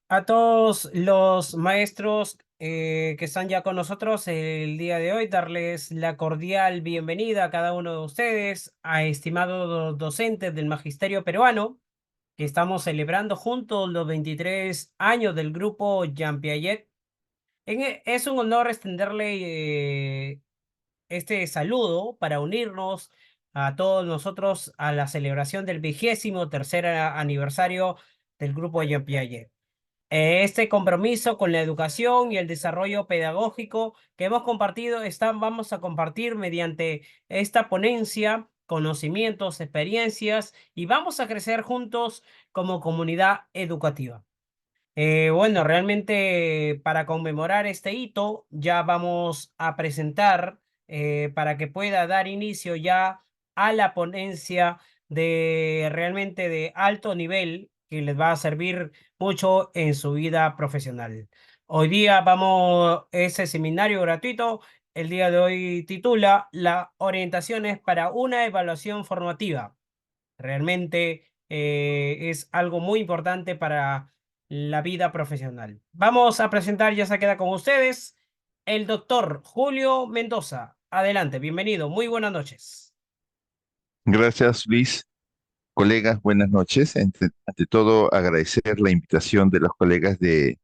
A todos los maestros que están ya con nosotros el día de hoy, darles la cordial bienvenida a cada uno de ustedes, a estimados docentes del Magisterio Peruano, que estamos celebrando juntos los 23 años del grupo Jean Piaget. Es un honor extenderle este saludo para unirnos a todos nosotros a la celebración del 23º aniversario del grupo Jean Piaget. Este compromiso con la educación y el desarrollo pedagógico que hemos compartido, vamos a compartir mediante esta ponencia conocimientos, experiencias y vamos a crecer juntos como comunidad educativa. Bueno, realmente para conmemorar este hito, ya vamos a presentar para que pueda dar inicio ya a la ponencia de realmente de alto nivel que les va a servir mucho en su vida profesional. Hoy día ese seminario gratuito, el día de hoy titula las orientaciones para una evaluación formativa. Realmente es algo muy importante para la vida profesional. Vamos a presentar, ya se queda con ustedes, el doctor Julio Mendoza. Adelante, bienvenido, muy buenas noches. Gracias, Luis. Colegas, buenas noches. Ante todo, agradecer la invitación de los colegas de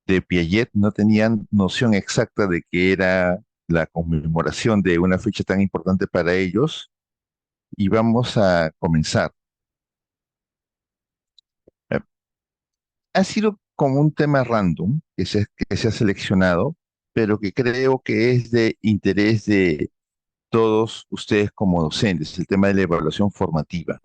Piaget. No tenían noción exacta de que era la conmemoración de una fecha tan importante para ellos. Y vamos a comenzar. Eh, Ha sido como un tema random que se ha seleccionado, pero que creo que es de interés de todos ustedes como docentes, el tema de la evaluación formativa.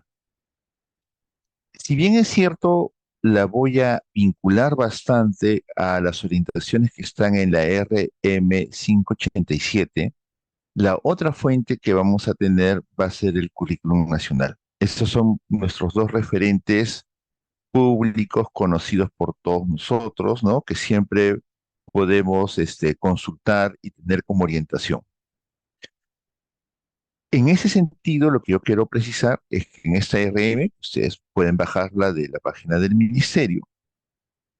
Si bien es cierto, la voy a vincular bastante a las orientaciones que están en la RM 587, la otra fuente que vamos a tener va a ser el currículum nacional. Estos son nuestros dos referentes públicos conocidos por todos nosotros, ¿no? Que siempre podemos consultar y tener como orientación. En ese sentido, lo que yo quiero precisar es que en esta RM, ustedes pueden bajarla de la página del ministerio,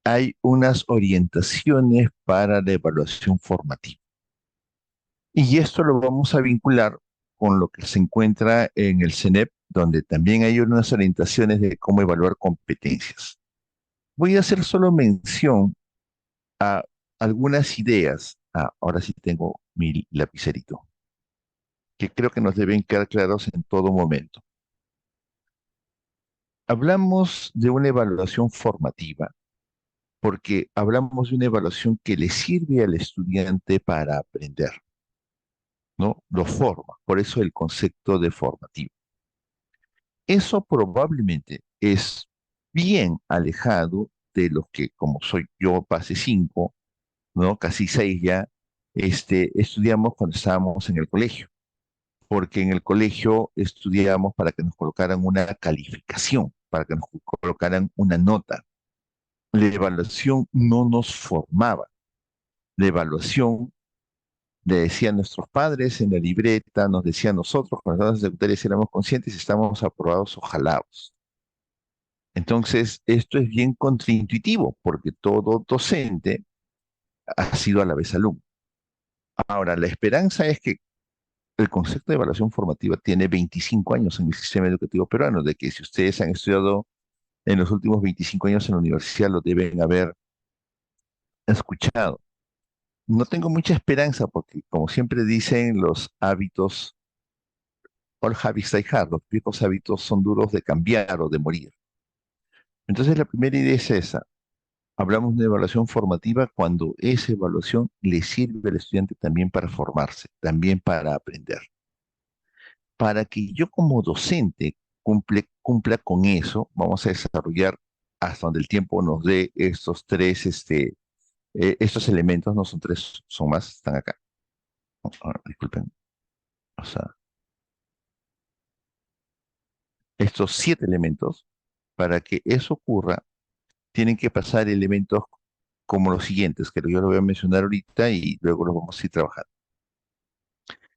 hay unas orientaciones para la evaluación formativa. Y esto lo vamos a vincular con lo que se encuentra en el CENEP, donde también hay unas orientaciones de cómo evaluar competencias. Voy a hacer solo mención a algunas ideas. Ahora sí tengo mi lapicerito, que creo que nos deben quedar claros en todo momento. Hablamos de una evaluación formativa porque hablamos de una evaluación que le sirve al estudiante para aprender, ¿no? Lo forma, por eso el concepto de formativo. Eso probablemente es bien alejado de los que, como soy yo, pase 5, ¿no? Casi 6 ya, estudiamos cuando estábamos en el colegio, porque en el colegio estudiábamos para que nos colocaran una calificación, para que nos colocaran una nota. La evaluación no nos formaba. La evaluación le decían nuestros padres en la libreta, nos decían nosotros, cuando estábamos en secundaria, si éramos conscientes, si estábamos aprobados o jalados. Entonces, esto es bien contraintuitivo, porque todo docente ha sido a la vez alumno. Ahora, la esperanza es que el concepto de evaluación formativa tiene 25 años en el sistema educativo peruano, de que si ustedes han estudiado en los últimos 25 años en la universidad, lo deben haber escuchado. No tengo mucha esperanza porque, como siempre dicen, los hábitos All habits die hard, los viejos hábitos son duros de cambiar o de morir. Entonces la primera idea es esa. Hablamos de evaluación formativa cuando esa evaluación le sirve al estudiante también para formarse, también para aprender. Para que yo como docente cumpla con eso, vamos a desarrollar hasta donde el tiempo nos dé estos elementos, no son tres, son más, están acá. Disculpen. O sea, estos 7 elementos, para que eso ocurra, tienen que pasar elementos como los siguientes, que yo lo voy a mencionar ahorita y luego los vamos a ir trabajando.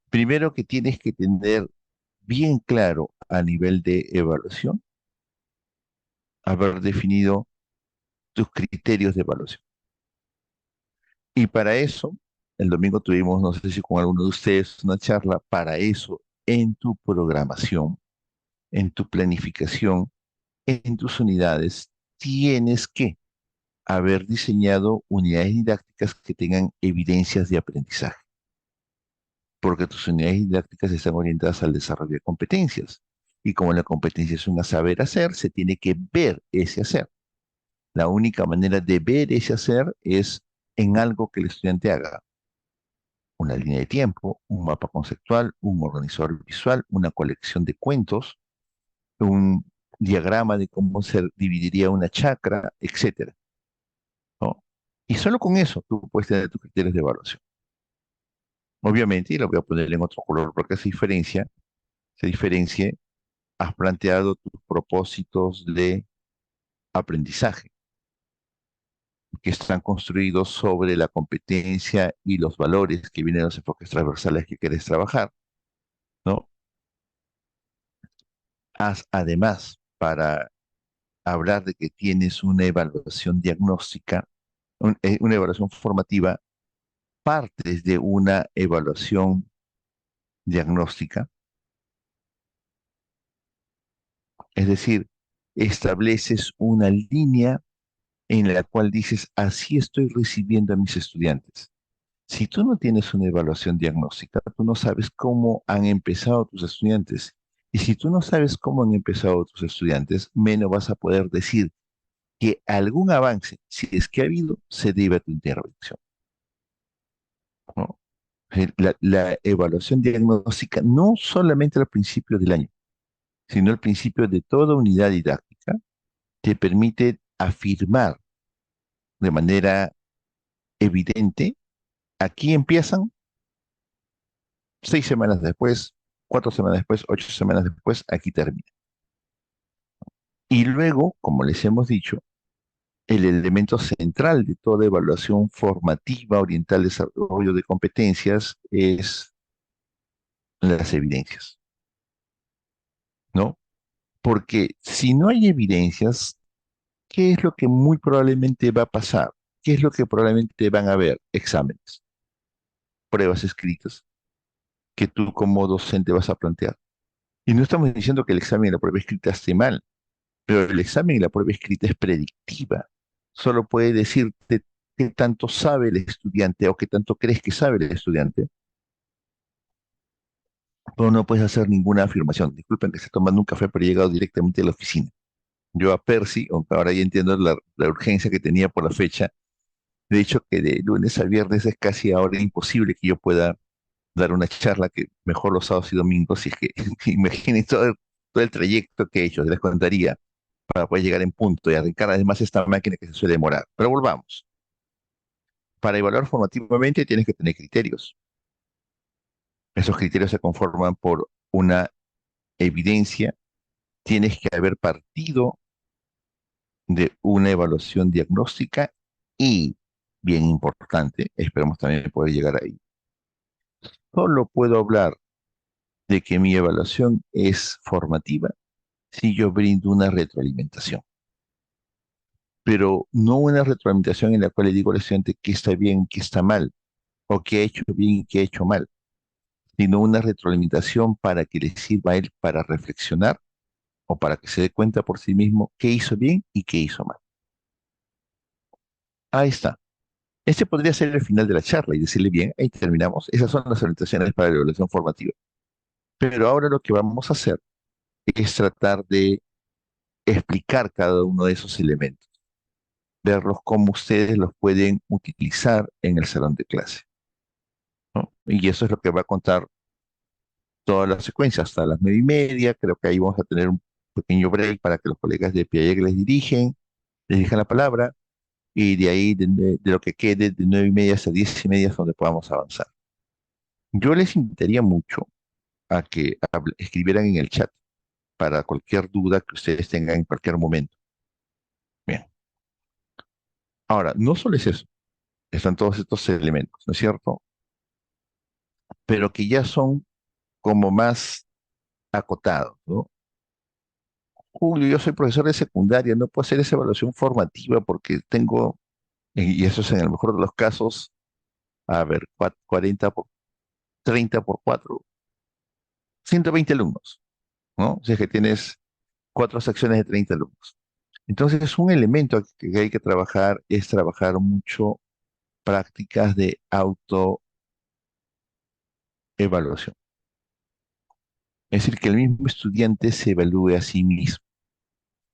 Primero que tienes que tener bien claro a nivel de evaluación, haber definido tus criterios de evaluación. Y para eso, el domingo tuvimos, no sé si con alguno de ustedes, una charla, para eso, en tu programación, en tu planificación, en tus unidades, tienes que haber diseñado unidades didácticas que tengan evidencias de aprendizaje, porque tus unidades didácticas están orientadas al desarrollo de competencias. Y como la competencia es un saber hacer, se tiene que ver ese hacer. La única manera de ver ese hacer es en algo que el estudiante haga. Una línea de tiempo, un mapa conceptual, un organizador visual, una colección de cuentos, un diagrama de cómo se dividiría una chacra, etcétera, ¿no? Y solo con eso tú puedes tener tus criterios de evaluación. Obviamente, y lo voy a poner en otro color porque se diferencie, has planteado tus propósitos de aprendizaje, que están construidos sobre la competencia y los valores que vienen de los enfoques transversales que quieres trabajar, ¿no? Haz además, para hablar de que tienes una evaluación diagnóstica, una evaluación formativa, partes de una evaluación diagnóstica, es decir, estableces una línea en la cual dices, así estoy recibiendo a mis estudiantes. Si tú no tienes una evaluación diagnóstica, tú no sabes cómo han empezado tus estudiantes. Y si tú no sabes cómo han empezado tus estudiantes, menos vas a poder decir que algún avance, si es que ha habido, se debe a tu intervención, ¿no? La evaluación diagnóstica no solamente al principio del año, sino al principio de toda unidad didáctica, te permite afirmar de manera evidente, aquí empiezan 6 semanas después, 4 semanas después, 8 semanas después, aquí termina. Y luego, como les hemos dicho, el elemento central de toda evaluación formativa oriental al desarrollo de competencias es las evidencias, ¿no? Porque si no hay evidencias, ¿qué es lo que muy probablemente va a pasar? ¿Qué es lo que probablemente van a haber? Exámenes, pruebas escritas que tú como docente vas a plantear. Y no estamos diciendo que el examen y la prueba escrita esté mal, pero el examen y la prueba escrita es predictiva. Solo puede decirte qué tanto sabe el estudiante o qué tanto crees que sabe el estudiante, pero no puedes hacer ninguna afirmación. Disculpen que esté tomando un café, pero he llegado directamente a la oficina. Yo a Percy, aunque ahora ya entiendo la urgencia que tenía por la fecha, de hecho que de lunes a viernes es casi ahora imposible que yo pueda dar una charla, que mejor los sábados y domingos, y es que imaginen todo el trayecto que he hecho, les contaría, para poder llegar en punto y arrancar además esta máquina que se suele demorar. Pero volvamos. Para evaluar formativamente tienes que tener criterios. Esos criterios se conforman por una evidencia. Tienes que haber partido de una evaluación diagnóstica y, bien importante, esperamos también poder llegar ahí. Solo puedo hablar de que mi evaluación es formativa si yo brindo una retroalimentación, pero no una retroalimentación en la cual le digo al estudiante qué está bien, qué está mal, o qué ha hecho bien y qué ha hecho mal, sino una retroalimentación para que le sirva a él para reflexionar o para que se dé cuenta por sí mismo qué hizo bien y qué hizo mal. Ahí está. Este podría ser el final de la charla y decirle, bien, ahí terminamos. Esas son las orientaciones para la evaluación formativa. Pero ahora lo que vamos a hacer es tratar de explicar cada uno de esos elementos, verlos cómo ustedes los pueden utilizar en el salón de clase, ¿no? Y eso es lo que va a contar toda la secuencia hasta las 9:30. Creo que ahí vamos a tener un pequeño break para que los colegas de Piaget les dirijan la palabra, y de ahí, de lo que quede, de 9:30 hasta 10:30 es donde podamos avanzar. Yo les invitaría mucho a que escribieran en el chat para cualquier duda que ustedes tengan en cualquier momento. Bien, ahora, no solo es eso, están todos estos elementos, ¿no es cierto? Pero que ya son como más acotados, ¿no? Julio, yo soy profesor de secundaria, no puedo hacer esa evaluación formativa porque tengo, y eso es en el mejor de los casos, a ver, 40 por 30 por 4, 120 alumnos, ¿no? O sea que tienes cuatro secciones de 30 alumnos. Entonces, un elemento que hay que trabajar es trabajar mucho prácticas de autoevaluación. Es decir, que el mismo estudiante se evalúe a sí mismo.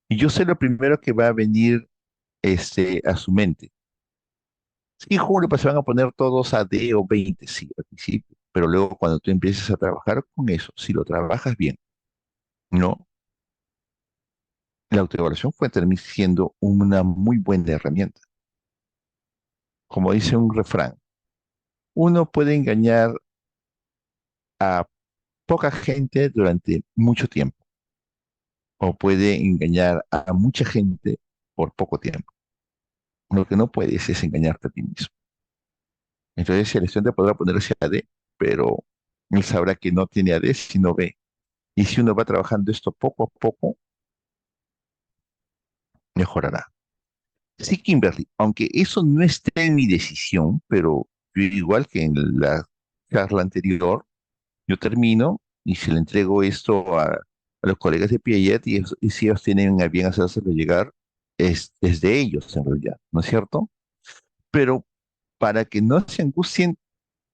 Y yo sé lo primero que va a venir a su mente. Sí, Julio, pues se van a poner todos a D o 20, sí, al principio. Pero luego cuando tú empieces a trabajar con eso, si lo trabajas bien, no, la autoevaluación puede terminar siendo una muy buena herramienta. Como dice un refrán, uno puede engañar a poca gente durante mucho tiempo o puede engañar a mucha gente por poco tiempo. Lo que no puedes es engañarte a ti mismo. Entonces, el estudiante podrá ponerse a D, pero él sabrá que no tiene AD si no ve. Y si uno va trabajando esto poco a poco, mejorará. Sí, Kimberly, aunque eso no está en mi decisión, pero yo igual que en la charla anterior, yo termino y se le entrego esto a los colegas de Piaget y si ellos tienen a bien hacérselo llegar, es de ellos en realidad, ¿no es cierto? Pero para que no se angustien,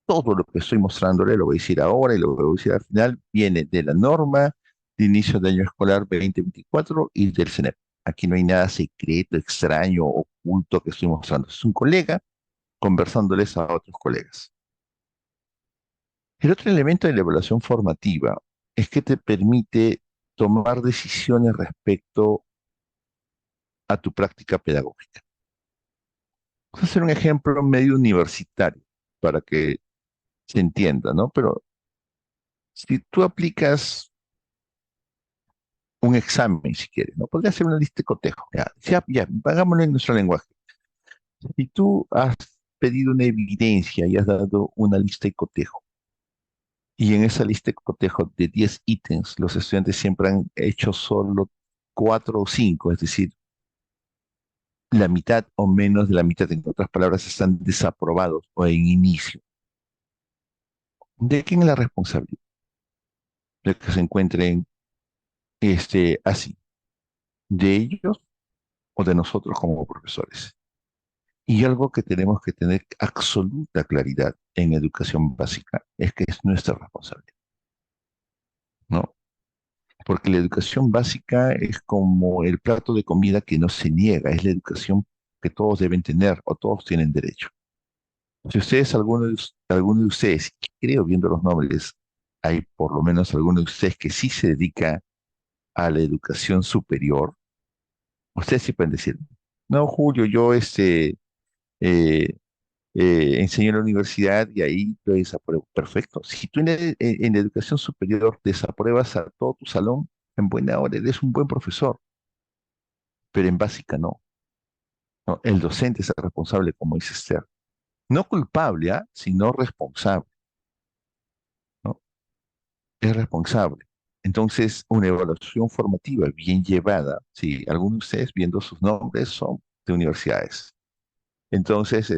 todo lo que estoy mostrándole, lo voy a decir ahora y lo voy a decir al final, viene de la norma de inicio de año escolar 2024 y del CENEP. Aquí no hay nada secreto, extraño, oculto que estoy mostrando. Es un colega conversándoles a otros colegas. El otro elemento de la evaluación formativa es que te permite tomar decisiones respecto a tu práctica pedagógica. Vamos a hacer un ejemplo medio universitario para que se entienda, ¿no? Pero si tú aplicas un examen, si quieres, ¿no? Podría ser una lista de cotejo. Ya, ya, hagámoslo en nuestro lenguaje. Si tú has pedido una evidencia y has dado una lista de cotejo, y en esa lista de cotejo de 10 ítems, los estudiantes siempre han hecho solo 4 o 5, es decir, la mitad o menos de la mitad, en otras palabras, están desaprobados o en inicio. ¿De quién es la responsabilidad de que se encuentren así? ¿De ellos o de nosotros como profesores? Y algo que tenemos que tener absoluta claridad en educación básica es que es nuestra responsabilidad, ¿no? Porque la educación básica es como el plato de comida que no se niega, es la educación que todos deben tener o todos tienen derecho. Si ustedes, alguno de ustedes, creo viendo los nombres, hay por lo menos alguno de ustedes que sí se dedica a la educación superior, ustedes sí pueden decir, no, Julio, yo eh, enseño en la universidad y ahí lo desapruebo. Perfecto. Si tú en la educación superior desapruebas a todo tu salón, en buena hora eres un buen profesor, pero en básica no. ¿No? El docente es el responsable, como dice Esther. No culpable, ¿ah? Sino responsable, ¿no? Es responsable. Entonces, una evaluación formativa bien llevada, si algunos de ustedes viendo sus nombres son de universidades. Entonces,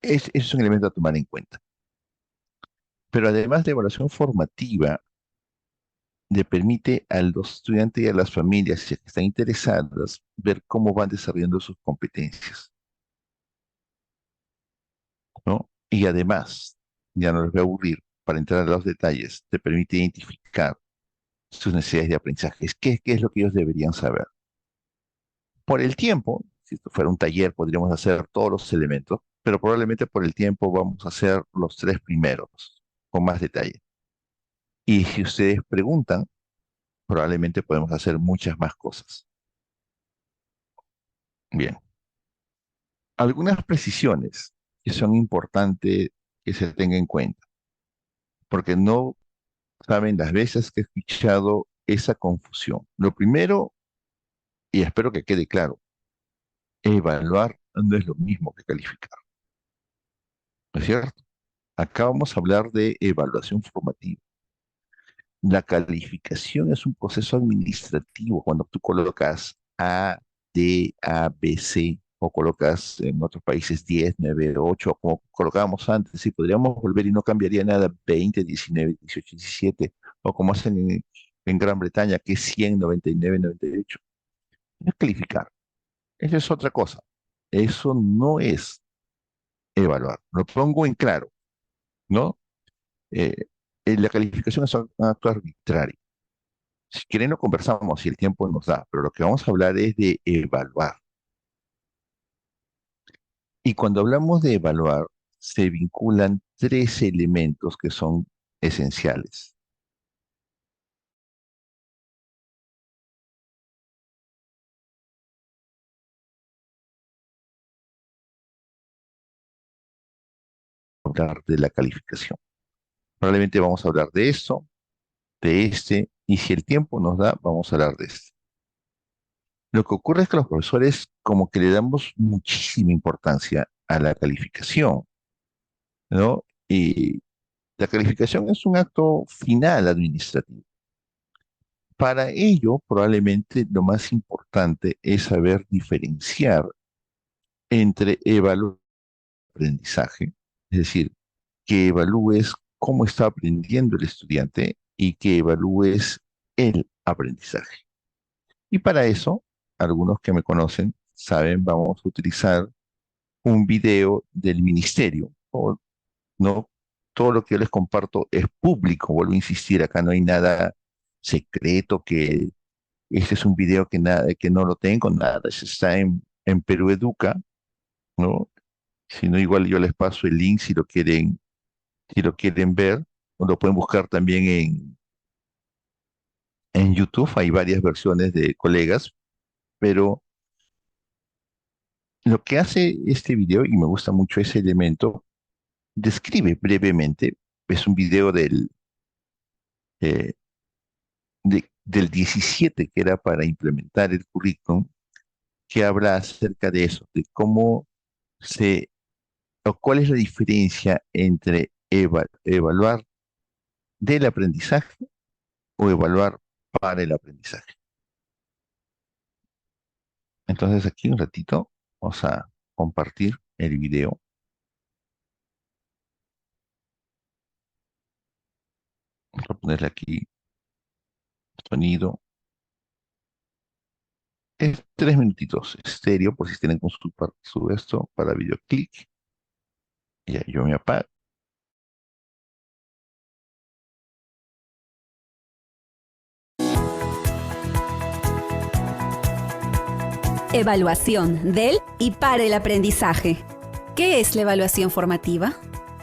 es un elemento a tomar en cuenta. Pero además de evaluación formativa, le permite a los estudiantes y a las familias si es que están interesadas ver cómo van desarrollando sus competencias, ¿no? Y además, ya no les voy a aburrir, para entrar a los detalles, te permite identificar sus necesidades de aprendizaje. ¿Qué es lo que ellos deberían saber? Por el tiempo, si esto fuera un taller, podríamos hacer todos los elementos, pero probablemente por el tiempo vamos a hacer los tres primeros, con más detalle. Y si ustedes preguntan, probablemente podemos hacer muchas más cosas. Bien. Algunas precisiones que son importantes que se tengan en cuenta, porque no saben las veces que he escuchado esa confusión. Lo primero, y espero que quede claro, evaluar no es lo mismo que calificar, ¿no es cierto? Acá vamos a hablar de evaluación formativa. La calificación es un proceso administrativo cuando tú colocas A, D, A, B, C, o colocas en otros países 10, 9, 8, como colocábamos antes, y podríamos volver y no cambiaría nada, 20, 19, 18, 17, o como hacen en Gran Bretaña, que es 100, 99, 98. No es calificar, eso es otra cosa. Eso no es evaluar. Lo pongo en claro, ¿no? Eh, la calificación es un acto arbitrario. Si quieren lo conversamos si el tiempo nos da, pero lo que vamos a hablar es de evaluar. Y cuando hablamos de evaluar, se vinculan tres elementos que son esenciales. Hablar de la calificación. Probablemente vamos a hablar de esto, de este, y si el tiempo nos da, vamos a hablar de este. Lo que ocurre es que los profesores como que le damos muchísima importancia a la calificación, ¿no? Y la calificación es un acto final administrativo. Para ello, probablemente lo más importante es saber diferenciar entre evaluar y aprendizaje, es decir, que evalúes cómo está aprendiendo el estudiante y que evalúes el aprendizaje. Y para eso, algunos que me conocen saben, vamos a utilizar un video del ministerio, o no todo lo que yo les comparto es público, vuelvo a insistir, acá no hay nada secreto, que este es un video que, nada, que no lo tengo, nada, eso está en Perú Educa, ¿no? Si no, igual yo les paso el link si lo quieren ver, o lo pueden buscar también en YouTube, hay varias versiones de colegas, pero lo que hace este video, y me gusta mucho ese elemento, describe brevemente, es un video eh, del 17 que era para implementar el currículum, que habla acerca de eso, de cómo se, o cuál es la diferencia entre evaluar del aprendizaje o evaluar para el aprendizaje. Entonces aquí un ratito vamos a compartir el video. Vamos a ponerle aquí sonido. Es 3 minutitos, estéreo, por si tienen con su esto para videoclip. Ya, yo me apago. Evaluación del y para el aprendizaje. ¿Qué es la evaluación formativa?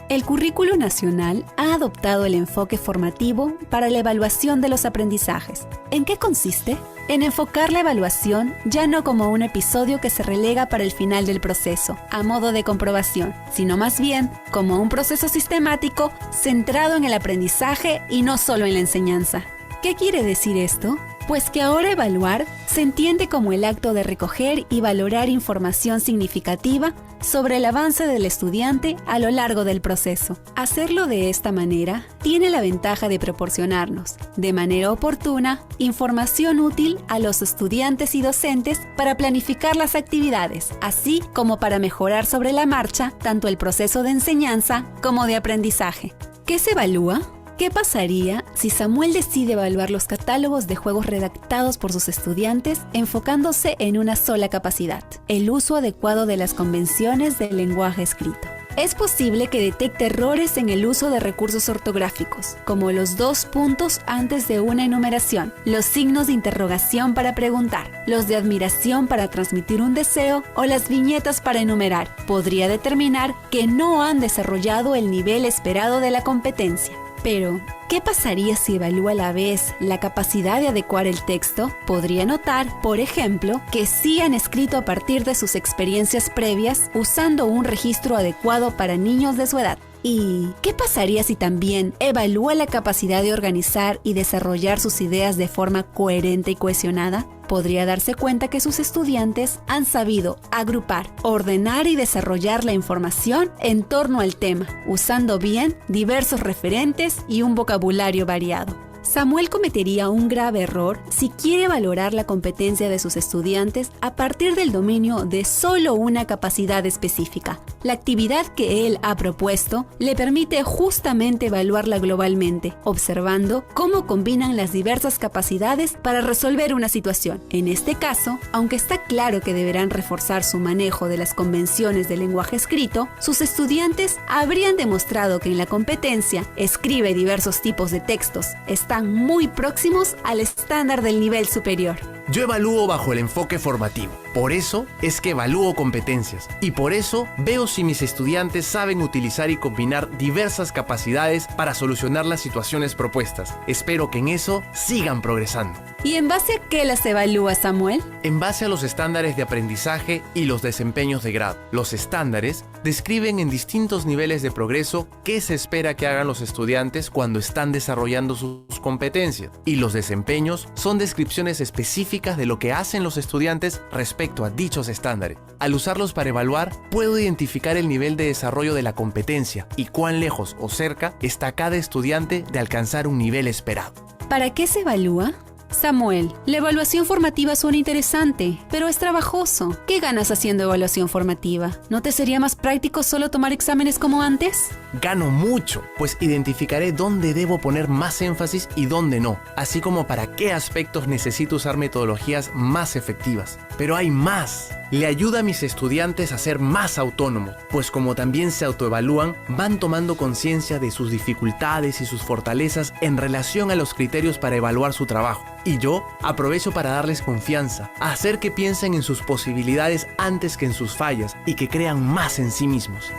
El Currículo Nacional ha adoptado el enfoque formativo para la evaluación de los aprendizajes. ¿En qué consiste? En enfocar la evaluación ya no como un episodio que se relega para el final del proceso, a modo de comprobación, sino más bien como un proceso sistemático centrado en el aprendizaje y no solo en la enseñanza. ¿Qué quiere decir esto? Pues que ahora evaluar se entiende como el acto de recoger y valorar información significativa sobre el avance del estudiante a lo largo del proceso. Hacerlo de esta manera tiene la ventaja de proporcionarnos, de manera oportuna, información útil a los estudiantes y docentes para planificar las actividades, así como para mejorar sobre la marcha tanto el proceso de enseñanza como de aprendizaje. ¿Qué se evalúa? ¿Qué pasaría si Samuel decide evaluar los catálogos de juegos redactados por sus estudiantes enfocándose en una sola capacidad, el uso adecuado de las convenciones del lenguaje escrito? Es posible que detecte errores en el uso de recursos ortográficos, como los 2 puntos antes de una enumeración, los signos de interrogación para preguntar, los de admiración para transmitir un deseo o las viñetas para enumerar. Podría determinar que no han desarrollado el nivel esperado de la competencia. Pero, ¿qué pasaría si evalúa a la vez la capacidad de adecuar el texto? Podría notar, por ejemplo, que sí han escrito a partir de sus experiencias previas usando un registro adecuado para niños de su edad. ¿Y qué pasaría si también evalúa la capacidad de organizar y desarrollar sus ideas de forma coherente y cohesionada? Podría darse cuenta que sus estudiantes han sabido agrupar, ordenar y desarrollar la información en torno al tema, usando bien diversos referentes y un vocabulario variado. Samuel cometería un grave error si quiere valorar la competencia de sus estudiantes a partir del dominio de solo una capacidad específica. La actividad que él ha propuesto le permite justamente evaluarla globalmente, observando cómo combinan las diversas capacidades para resolver una situación. En este caso, aunque está claro que deberán reforzar su manejo de las convenciones del lenguaje escrito, sus estudiantes habrían demostrado que en la competencia escribe diversos tipos de textos, están muy próximos al estándar del nivel superior. Yo evalúo bajo el enfoque formativo. Por eso es que evalúo competencias. Y por eso veo si mis estudiantes saben utilizar y combinar diversas capacidades para solucionar las situaciones propuestas. Espero que en eso sigan progresando. ¿Y en base a qué las evalúa, Samuel? En base a los estándares de aprendizaje y los desempeños de grado. Los estándares describen en distintos niveles de progreso qué se espera que hagan los estudiantes cuando están desarrollando sus competencias. Y los desempeños son descripciones específicas de lo que hacen los estudiantes respecto a dichos estándares. Al usarlos para evaluar, puedo identificar el nivel de desarrollo de la competencia y cuán lejos o cerca está cada estudiante de alcanzar un nivel esperado. ¿Para qué se evalúa? Samuel, la evaluación formativa suena interesante, pero es trabajoso. ¿Qué ganas haciendo evaluación formativa? ¿No te sería más práctico solo tomar exámenes como antes? Gano mucho, pues identificaré dónde debo poner más énfasis y dónde no, así como para qué aspectos necesito usar metodologías más efectivas. Pero hay más. Le ayuda a mis estudiantes a ser más autónomos, pues como también se autoevalúan, van tomando conciencia de sus dificultades y sus fortalezas en relación a los criterios para evaluar su trabajo. Y yo aprovecho para darles confianza, hacer que piensen en sus posibilidades antes que en sus fallas y que crean más en sí mismos.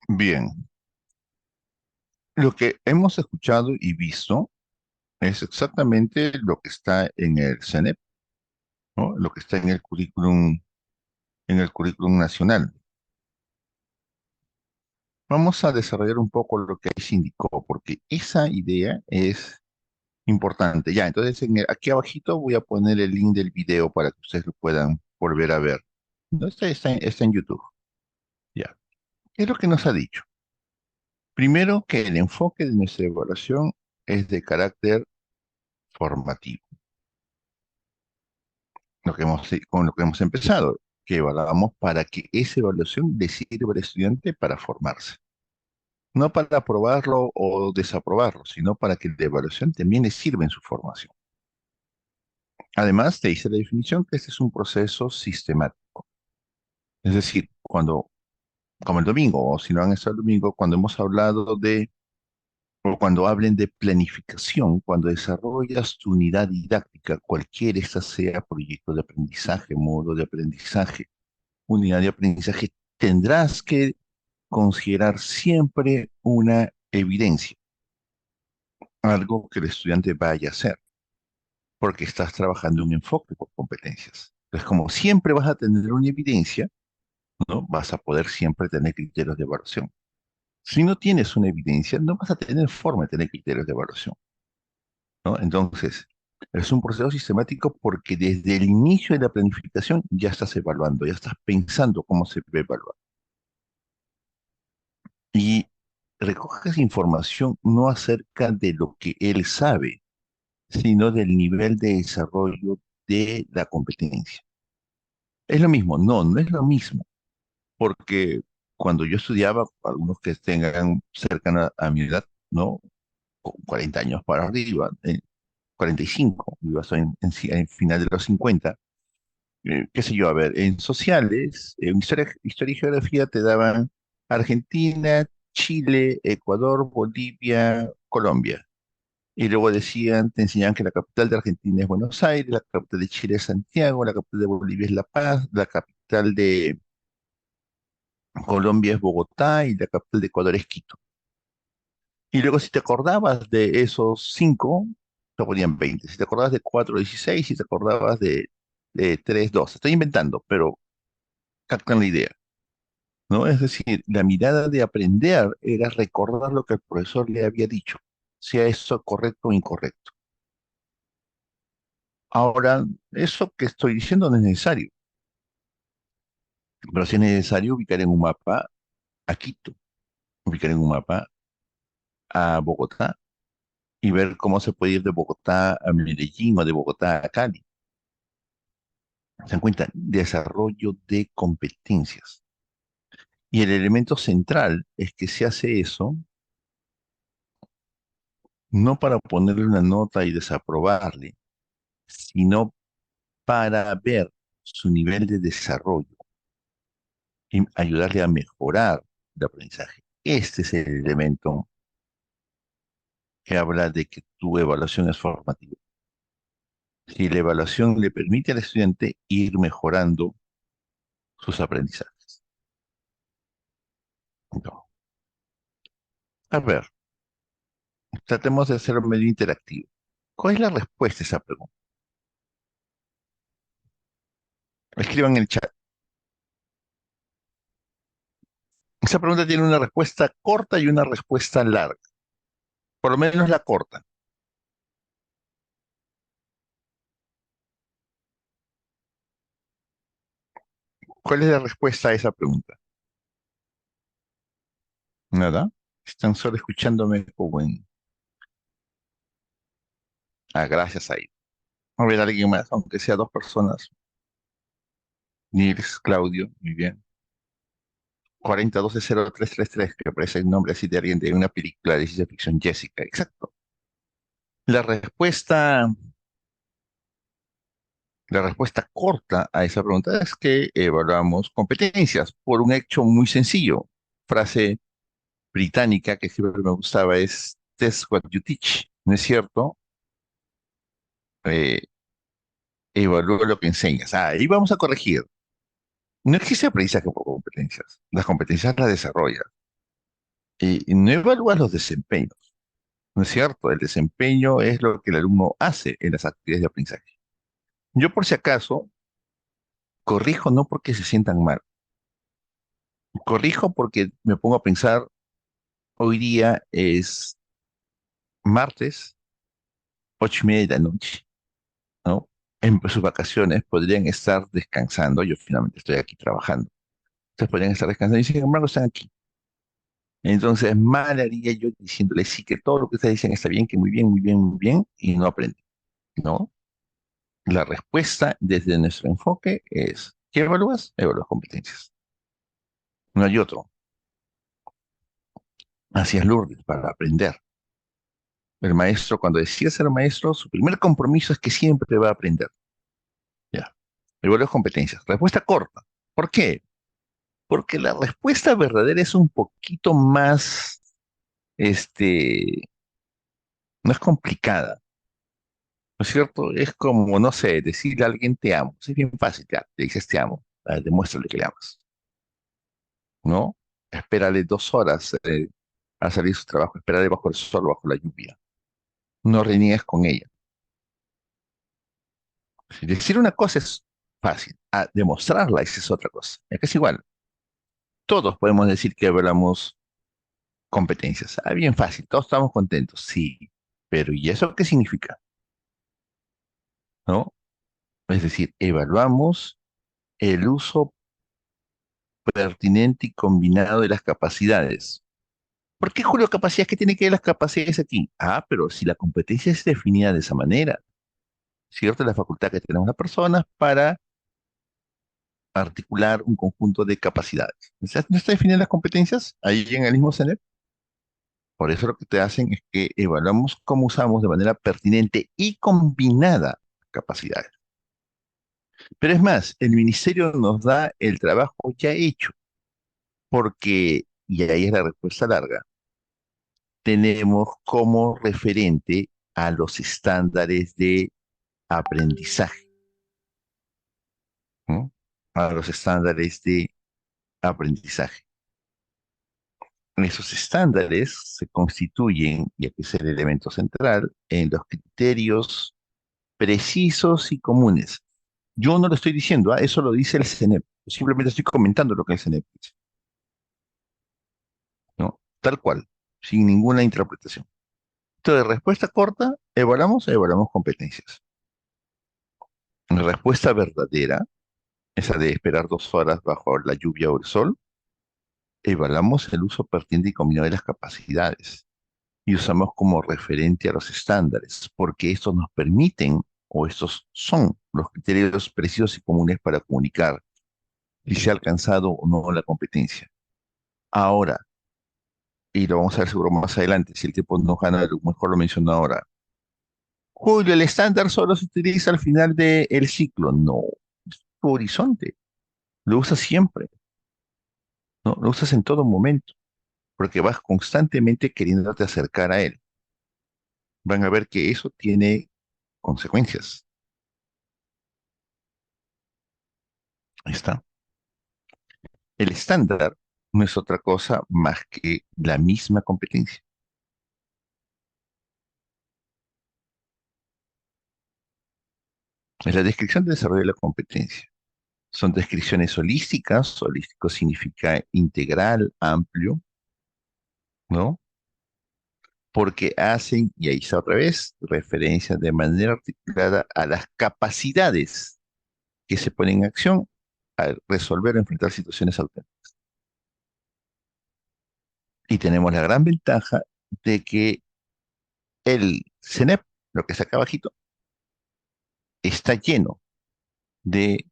Bien, lo que hemos escuchado y visto es exactamente lo que está en el CENEP, ¿no? Lo que está en el currículum nacional. Vamos a desarrollar un poco lo que ahí se indicó, porque esa idea es importante. Ya, entonces aquí abajito voy a poner el link del video para que ustedes lo puedan volver a ver. No, está en YouTube. Ya. ¿Qué es lo que nos ha dicho? Primero, que el enfoque de nuestra evaluación es de carácter formativo. Con lo que hemos empezado, que evaluamos para que esa evaluación le sirva al estudiante para formarse. No para aprobarlo o desaprobarlo, sino para que la evaluación también le sirva en su formación. Además, te dice la definición que este es un proceso sistemático. Es decir, como el domingo, o si no han estado el domingo, cuando hemos hablado o cuando hablen de planificación, cuando desarrollas tu unidad didáctica, cualquier esta sea proyecto de aprendizaje, módulo de aprendizaje, unidad de aprendizaje, tendrás que considerar siempre una evidencia, algo que el estudiante vaya a hacer, porque estás trabajando un enfoque por competencias. Entonces, como siempre vas a tener una evidencia, ¿no? Vas a poder siempre tener criterios de evaluación. Si no tienes una evidencia, no vas a tener forma de tener criterios de evaluación, ¿no? Entonces, es un proceso sistemático porque desde el inicio de la planificación ya estás evaluando, ya estás pensando cómo se va a evaluar. Y recoges información no acerca de lo que él sabe, sino del nivel de desarrollo de la competencia. ¿Es lo mismo? No, no es lo mismo, porque cuando yo estudiaba, algunos que tengan cercana a mi edad, ¿no? Con 40 años para arriba, 45, yo estoy en final de los 50, qué sé yo, a ver, en sociales, en historia y geografía te daban Argentina, Chile, Ecuador, Bolivia, Colombia. Y luego te enseñaban que la capital de Argentina es Buenos Aires, la capital de Chile es Santiago, la capital de Bolivia es La Paz, la capital de Colombia es Bogotá y la capital de Ecuador es Quito. Y luego si te acordabas de esos cinco, te ponían 20. Si te acordabas de 4, 16. Si te acordabas de 3, 12. Estoy inventando, pero captan la idea, ¿no? Es decir, la mirada de aprender era recordar lo que el profesor le había dicho, sea eso correcto o incorrecto. Ahora, eso que estoy diciendo no es necesario, pero sí es necesario ubicar en un mapa a Quito, ubicar en un mapa a Bogotá y ver cómo se puede ir de Bogotá a Medellín o de Bogotá a Cali. Se dan cuenta, desarrollo de competencias. Y el elemento central es que se hace eso no para ponerle una nota y desaprobarle, sino para ver su nivel de desarrollo y ayudarle a mejorar el aprendizaje. Este es el elemento que habla de que tu evaluación es formativa. Si la evaluación le permite al estudiante ir mejorando sus aprendizajes. No. A ver, tratemos de hacerlo medio interactivo. ¿Cuál es la respuesta a esa pregunta? Escriban en el chat. Esa pregunta tiene una respuesta corta y una respuesta larga. Por lo menos la corta. ¿Cuál es la respuesta a esa pregunta? Nada. Están solo escuchándome como en... Ah, gracias ahí. A ver, alguien más, aunque sea dos personas. Nils, Claudio, muy bien. 40120333, que aparece el nombre así de alguien de una película de ciencia ficción, Jessica. Exacto. La respuesta, la respuesta corta a esa pregunta es que evaluamos competencias por un hecho muy sencillo. Frase británica que siempre me gustaba es test what you teach, ¿no es cierto? Eh, Evalúa lo que enseñas. Ah, y vamos a corregir. No existe aprendizaje por competencias. Las competencias las desarrollas. Y no evalúas los desempeños, ¿no es cierto? El desempeño es lo que el alumno hace en las actividades de aprendizaje. Yo, por si acaso, corrijo no porque se sientan mal. Corrijo porque me pongo a pensar, hoy día es martes, 8:30 de la noche, ¿no? En sus vacaciones podrían estar descansando. Yo finalmente estoy aquí trabajando. Ustedes podrían estar descansando y sin embargo están aquí. Entonces, mal haría yo diciéndoles sí que todo lo que ustedes dicen está bien, que muy bien, muy bien, muy bien, y no aprenden, ¿no? La respuesta desde nuestro enfoque es, ¿qué evalúas? Evalúas competencias. No hay otro. Así es Lourdes, para aprender. El maestro, cuando decide ser maestro, su primer compromiso es que siempre va a aprender. Ya. Evalúas competencias. Respuesta corta. ¿Por qué? Porque la respuesta verdadera es un poquito más, este, no es complicada. ¿No es cierto? Es como, no sé, decirle a alguien te amo. Es bien fácil, ya, le dices te amo. Demuéstrale que le amas, ¿no? Espérale 2 horas a salir de su trabajo, espérale bajo el sol, bajo la lluvia. No reniegues con ella. Si decir una cosa es fácil, demostrarla esa es otra cosa. Es que es igual. Todos podemos decir que evaluamos competencias. Bien fácil, todos estamos contentos, sí. Pero ¿y eso qué significa? ¿No? Es decir, evaluamos el uso pertinente y combinado de las capacidades. ¿Por qué, Julio, capacidades? ¿Qué tiene que ver las capacidades aquí? Ah, pero si la competencia es definida de esa manera, ¿cierto? La facultad que tenemos las personas para articular un conjunto de capacidades. ¿No está definida las competencias ahí en el mismo CENEP? Por eso lo que te hacen es que evaluamos cómo usamos de manera pertinente y combinada capacidades. Pero es más, el ministerio nos da el trabajo ya hecho, porque, y ahí es la respuesta larga, tenemos como referente a los estándares de aprendizaje, ¿no? A los estándares de aprendizaje. Esos estándares se constituyen, y aquí es el elemento central, en los criterios precisos y comunes. Yo no lo estoy diciendo, eso lo dice el CENEP. Yo simplemente estoy comentando lo que el CENEP dice, ¿no? Tal cual, sin ninguna interpretación. Entonces, respuesta corta, evaluamos competencias. Respuesta verdadera, esa de esperar 2 horas bajo la lluvia o el sol, evaluamos el uso pertinente y combinado de las capacidades y usamos como referente a los estándares, porque estos nos permiten, o estos son los criterios precisos y comunes para comunicar si se ha alcanzado o no la competencia. Ahora, y lo vamos a ver seguro más adelante, si el tiempo no gana, a lo mejor lo menciono ahora. Julio, el estándar solo se utiliza al final del ciclo. No, es tu horizonte. Lo usas siempre, ¿no? Lo usas en todo momento, porque vas constantemente queriéndote acercar a él. Van a ver que eso tiene consecuencias. Ahí está. El estándar no es otra cosa más que la misma competencia. Es la descripción del desarrollo de la competencia. Son descripciones holísticas. Holístico significa integral, amplio, ¿no? Porque hacen, y ahí está otra vez, referencia de manera articulada a las capacidades que se ponen en acción al resolver o enfrentar situaciones auténticas. Y tenemos la gran ventaja de que el CENEP, lo que está acá abajito, está lleno de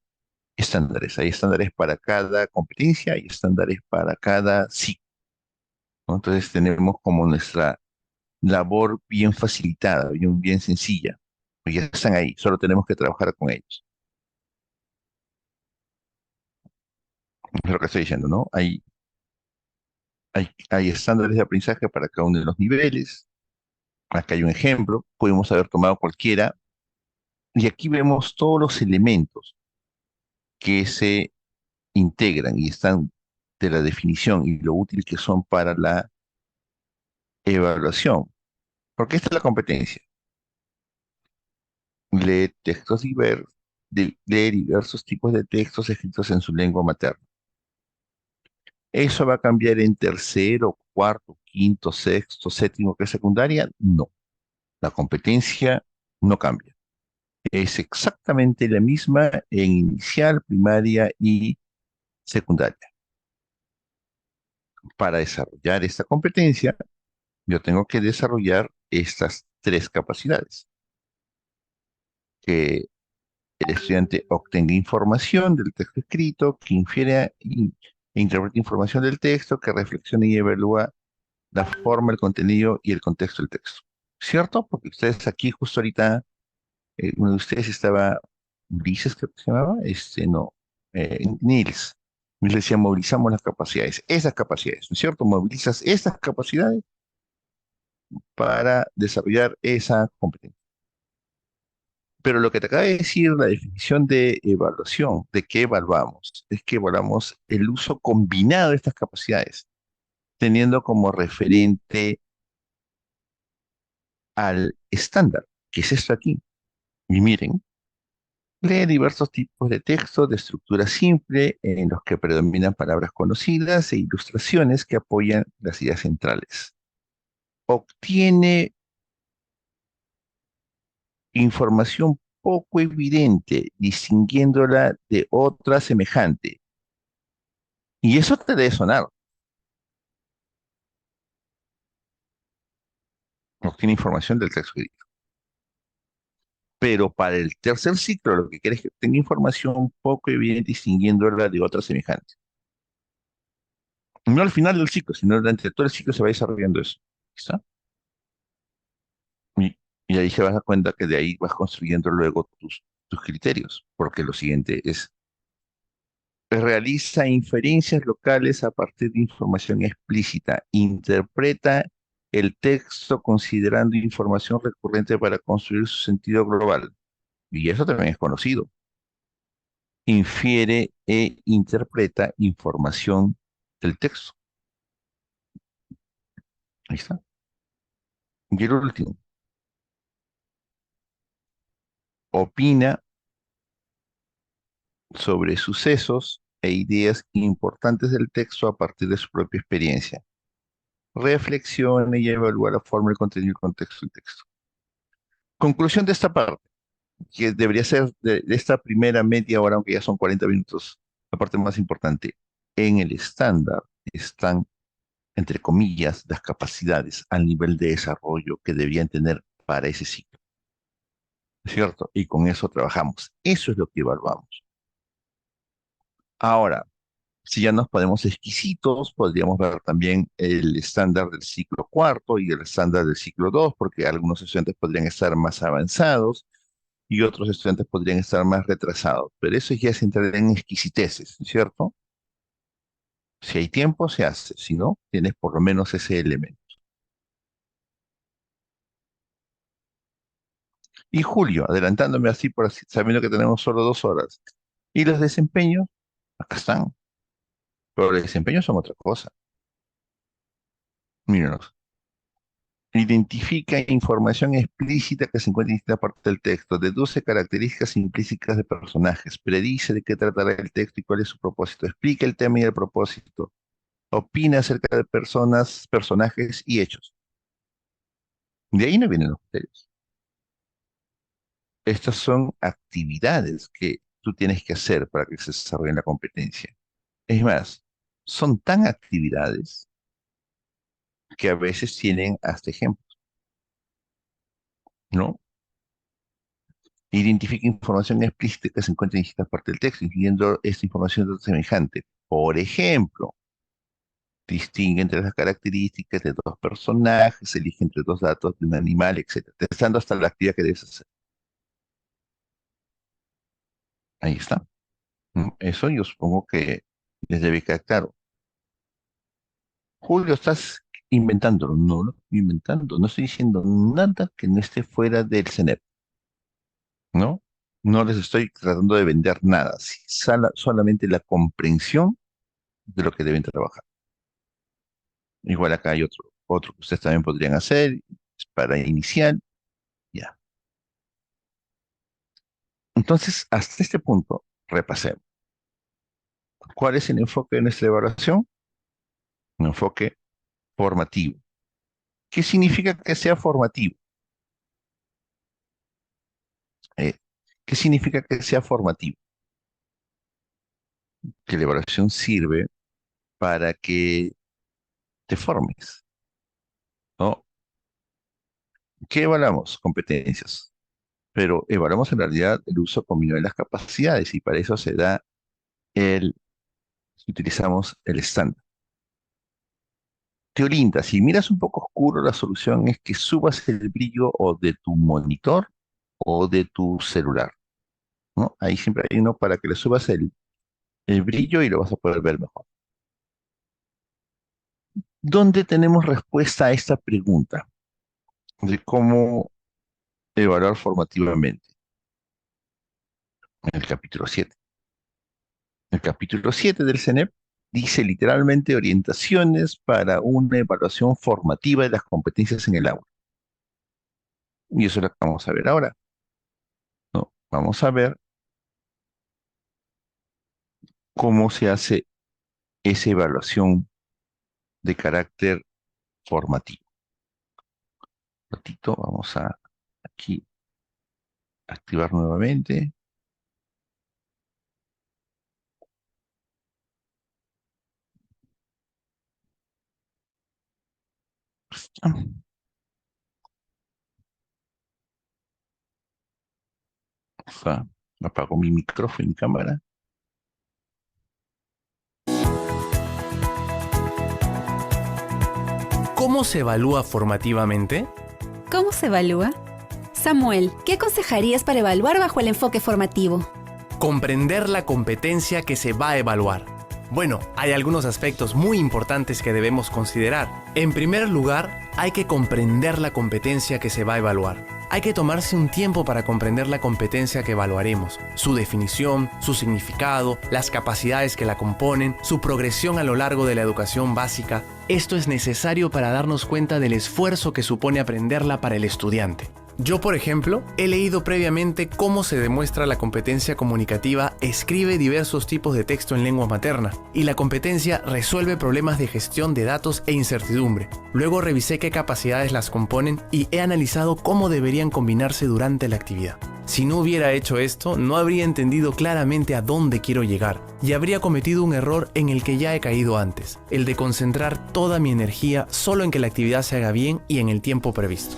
estándares. Hay estándares para cada competencia, hay estándares para cada ciclo, ¿no? Entonces tenemos como nuestra labor bien facilitada, bien sencilla. Pues ya están ahí, solo tenemos que trabajar con ellos. Es lo que estoy diciendo, ¿no? Hay estándares de aprendizaje para cada uno de los niveles. Acá hay un ejemplo, podemos haber tomado cualquiera. Y aquí vemos todos los elementos que se integran y están de la definición y lo útil que son para la evaluación. Porque esta es la competencia. Lee textos diversos, lee diversos tipos de textos escritos en su lengua materna. ¿Eso va a cambiar en tercero, cuarto, quinto, sexto, séptimo que es secundaria? No. La competencia no cambia. Es exactamente la misma en inicial, primaria y secundaria. Para desarrollar esta competencia, yo tengo que desarrollar estas tres capacidades. Que el estudiante obtenga información del texto escrito, que infiera e interprete información del texto, que reflexione y evalúa la forma, el contenido y el contexto del texto. ¿Cierto? Porque ustedes aquí, justo ahorita, uno de ustedes estaba, Ulises, creo que se llamaba, no, Nils. Nils decía, movilizamos las capacidades, esas capacidades, ¿no es cierto? Movilizas estas capacidades para desarrollar esa competencia. Pero lo que te acaba de decir, la definición de evaluación, de qué evaluamos, es que evaluamos el uso combinado de estas capacidades, teniendo como referente al estándar, que es esto aquí. Y miren, lee diversos tipos de texto de estructura simple en los que predominan palabras conocidas e ilustraciones que apoyan las ideas centrales. Obtiene información poco evidente, distinguiéndola de otra semejante. Y eso te debe sonar. Obtiene información del texto griego. Pero para el tercer ciclo, lo que quieres es que tenga información poco evidente, distinguiéndola de otra semejante. No al final del ciclo, sino durante todo el ciclo se va desarrollando eso. ¿Está? Y, y ahí se vas a dar cuenta que de ahí vas construyendo luego tus criterios, porque lo siguiente es, realiza inferencias locales a partir de información explícita, interpreta el texto considerando información recurrente para construir su sentido global. Y eso también es conocido. Infiere e interpreta información del texto. Ahí está. Y el último, opina sobre sucesos e ideas importantes del texto a partir de su propia experiencia. Reflexiona y evalúa la forma, el contenido y el contexto del texto. Conclusión de esta parte, que debería ser de esta primera media hora, aunque ya son 40 minutos, la parte más importante. En el estándar están, entre comillas, las capacidades al nivel de desarrollo que debían tener para ese ciclo, ¿cierto? Y con eso trabajamos. Eso es lo que evaluamos. Ahora, si ya nos ponemos exquisitos, podríamos ver también el estándar del ciclo cuarto y el estándar del ciclo 2, porque algunos estudiantes podrían estar más avanzados y otros estudiantes podrían estar más retrasados. Pero eso ya es entrar en exquisiteces, ¿cierto? Si hay tiempo, se hace. Si no, tienes por lo menos ese elemento. Y Julio, adelantándome así, por así, sabiendo que tenemos solo 2 horas. Y los desempeños, acá están. Pero los desempeños son otra cosa. Mírenos. Identifica información explícita que se encuentra en distintas partes del texto. Deduce características implícitas de personajes. Predice de qué tratará el texto y cuál es su propósito. Explica el tema y el propósito. Opina acerca de personas, personajes y hechos. De ahí no vienen los criterios. Estas son actividades que tú tienes que hacer para que se desarrolle la competencia. Es más, son tan actividades que a veces tienen hasta ejemplos, ¿no? Identifica información explícita que se encuentra en distintas partes del texto, incluyendo esta información de datos semejante. Por ejemplo, distingue entre las características de dos personajes, elige entre dos datos de un animal, etcétera. Testando hasta la actividad que debes hacer. Ahí está. Eso yo supongo que les debe quedar claro. Julio, estás inventándolo. No lo estoy inventando. No estoy diciendo nada que no esté fuera del CENEP, ¿no? No les estoy tratando de vender nada. Sí, solamente la comprensión de lo que deben trabajar. Igual acá hay otro que ustedes también podrían hacer es para iniciar. Ya. Entonces, hasta este punto, repasemos. ¿Cuál es el enfoque de nuestra evaluación? Un enfoque formativo. ¿Qué significa que sea formativo? Eh, ¿Qué significa que sea formativo? Que la evaluación sirve para que te formes, ¿no? ¿Qué evaluamos? Competencias. Pero evaluamos en realidad el uso combinado de las capacidades y para eso se da utilizamos el estándar. Te orienta, si miras un poco oscuro, la solución es que subas el brillo o de tu monitor o de tu celular, ¿no? Ahí siempre hay uno para que le subas el brillo y lo vas a poder ver mejor. ¿Dónde tenemos respuesta a esta pregunta de cómo evaluar formativamente? En el capítulo 7. El capítulo 7 del CENEP dice literalmente orientaciones para una evaluación formativa de las competencias en el aula. Y eso es lo que vamos a ver ahora, ¿no? Vamos a ver cómo se hace esa evaluación de carácter formativo. Un ratito, vamos a aquí activar nuevamente. Apago mi micrófono y mi cámara. ¿Cómo se evalúa formativamente? ¿Cómo se evalúa? Samuel, ¿qué aconsejarías para evaluar bajo el enfoque formativo? Comprender la competencia que se va a evaluar. Bueno, hay algunos aspectos muy importantes que debemos considerar. En primer lugar, hay que comprender la competencia que se va a evaluar. Hay que tomarse un tiempo para comprender la competencia que evaluaremos, su definición, su significado, las capacidades que la componen, su progresión a lo largo de la educación básica. Esto es necesario para darnos cuenta del esfuerzo que supone aprenderla para el estudiante. Yo, por ejemplo, he leído previamente cómo se demuestra la competencia comunicativa, escribe diversos tipos de texto en lengua materna y la competencia resuelve problemas de gestión de datos e incertidumbre. Luego revisé qué capacidades las componen y he analizado cómo deberían combinarse durante la actividad. Si no hubiera hecho esto, no habría entendido claramente a dónde quiero llegar y habría cometido un error en el que ya he caído antes, el de concentrar toda mi energía solo en que la actividad se haga bien y en el tiempo previsto.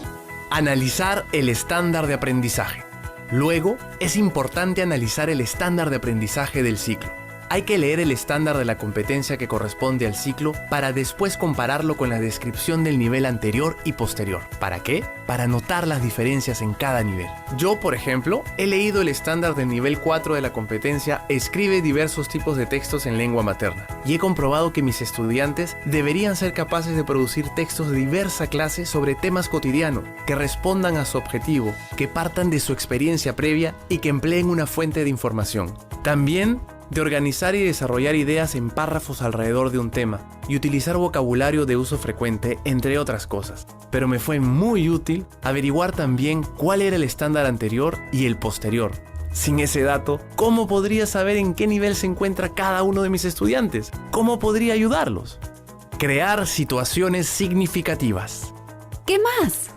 Analizar el estándar de aprendizaje. Luego, es importante analizar el estándar de aprendizaje del ciclo. Hay que leer el estándar de la competencia que corresponde al ciclo para después compararlo con la descripción del nivel anterior y posterior. ¿Para qué? Para notar las diferencias en cada nivel. Yo, por ejemplo, he leído el estándar del nivel 4 de la competencia Escribe diversos tipos de textos en lengua materna y he comprobado que mis estudiantes deberían ser capaces de producir textos de diversa clase sobre temas cotidianos, que respondan a su objetivo, que partan de su experiencia previa y que empleen una fuente de información. También de organizar y desarrollar ideas en párrafos alrededor de un tema y utilizar vocabulario de uso frecuente, entre otras cosas. Pero me fue muy útil averiguar también cuál era el estándar anterior y el posterior. Sin ese dato, ¿cómo podría saber en qué nivel se encuentra cada uno de mis estudiantes? ¿Cómo podría ayudarlos? Crear situaciones significativas. ¿Qué más?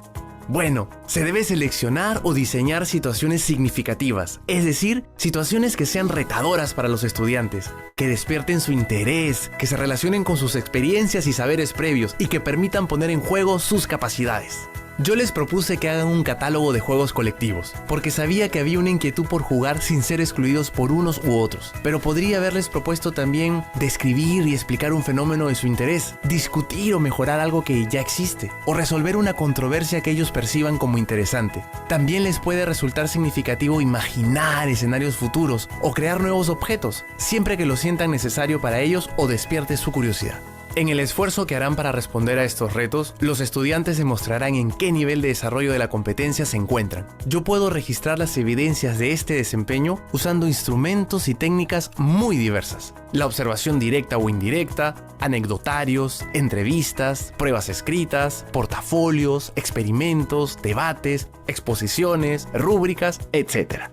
Bueno, se debe seleccionar o diseñar situaciones significativas, es decir, situaciones que sean retadoras para los estudiantes, que despierten su interés, que se relacionen con sus experiencias y saberes previos y que permitan poner en juego sus capacidades. Yo les propuse que hagan un catálogo de juegos colectivos, porque sabía que había una inquietud por jugar sin ser excluidos por unos u otros, pero podría haberles propuesto también describir y explicar un fenómeno de su interés, discutir o mejorar algo que ya existe, o resolver una controversia que ellos perciban como interesante. También les puede resultar significativo imaginar escenarios futuros o crear nuevos objetos, siempre que lo sientan necesario para ellos o despierte su curiosidad. En el esfuerzo que harán para responder a estos retos, los estudiantes demostrarán en qué nivel de desarrollo de la competencia se encuentran. Yo puedo registrar las evidencias de este desempeño usando instrumentos y técnicas muy diversas. La observación directa o indirecta, anecdotarios, entrevistas, pruebas escritas, portafolios, experimentos, debates, exposiciones, rúbricas, etc.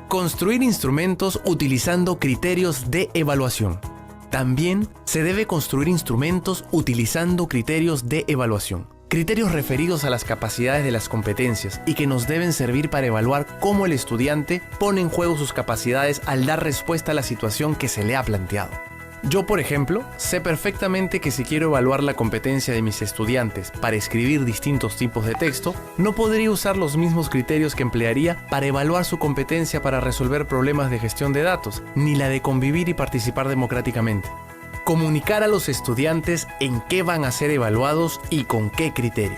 Construir instrumentos utilizando criterios de evaluación. También se debe construir instrumentos utilizando criterios de evaluación. Criterios referidos a las capacidades de las competencias y que nos deben servir para evaluar cómo el estudiante pone en juego sus capacidades al dar respuesta a la situación que se le ha planteado. Yo, por ejemplo, sé perfectamente que si quiero evaluar la competencia de mis estudiantes para escribir distintos tipos de texto, no podría usar los mismos criterios que emplearía para evaluar su competencia para resolver problemas de gestión de datos, ni la de convivir y participar democráticamente. Comunicar a los estudiantes en qué van a ser evaluados y con qué criterio.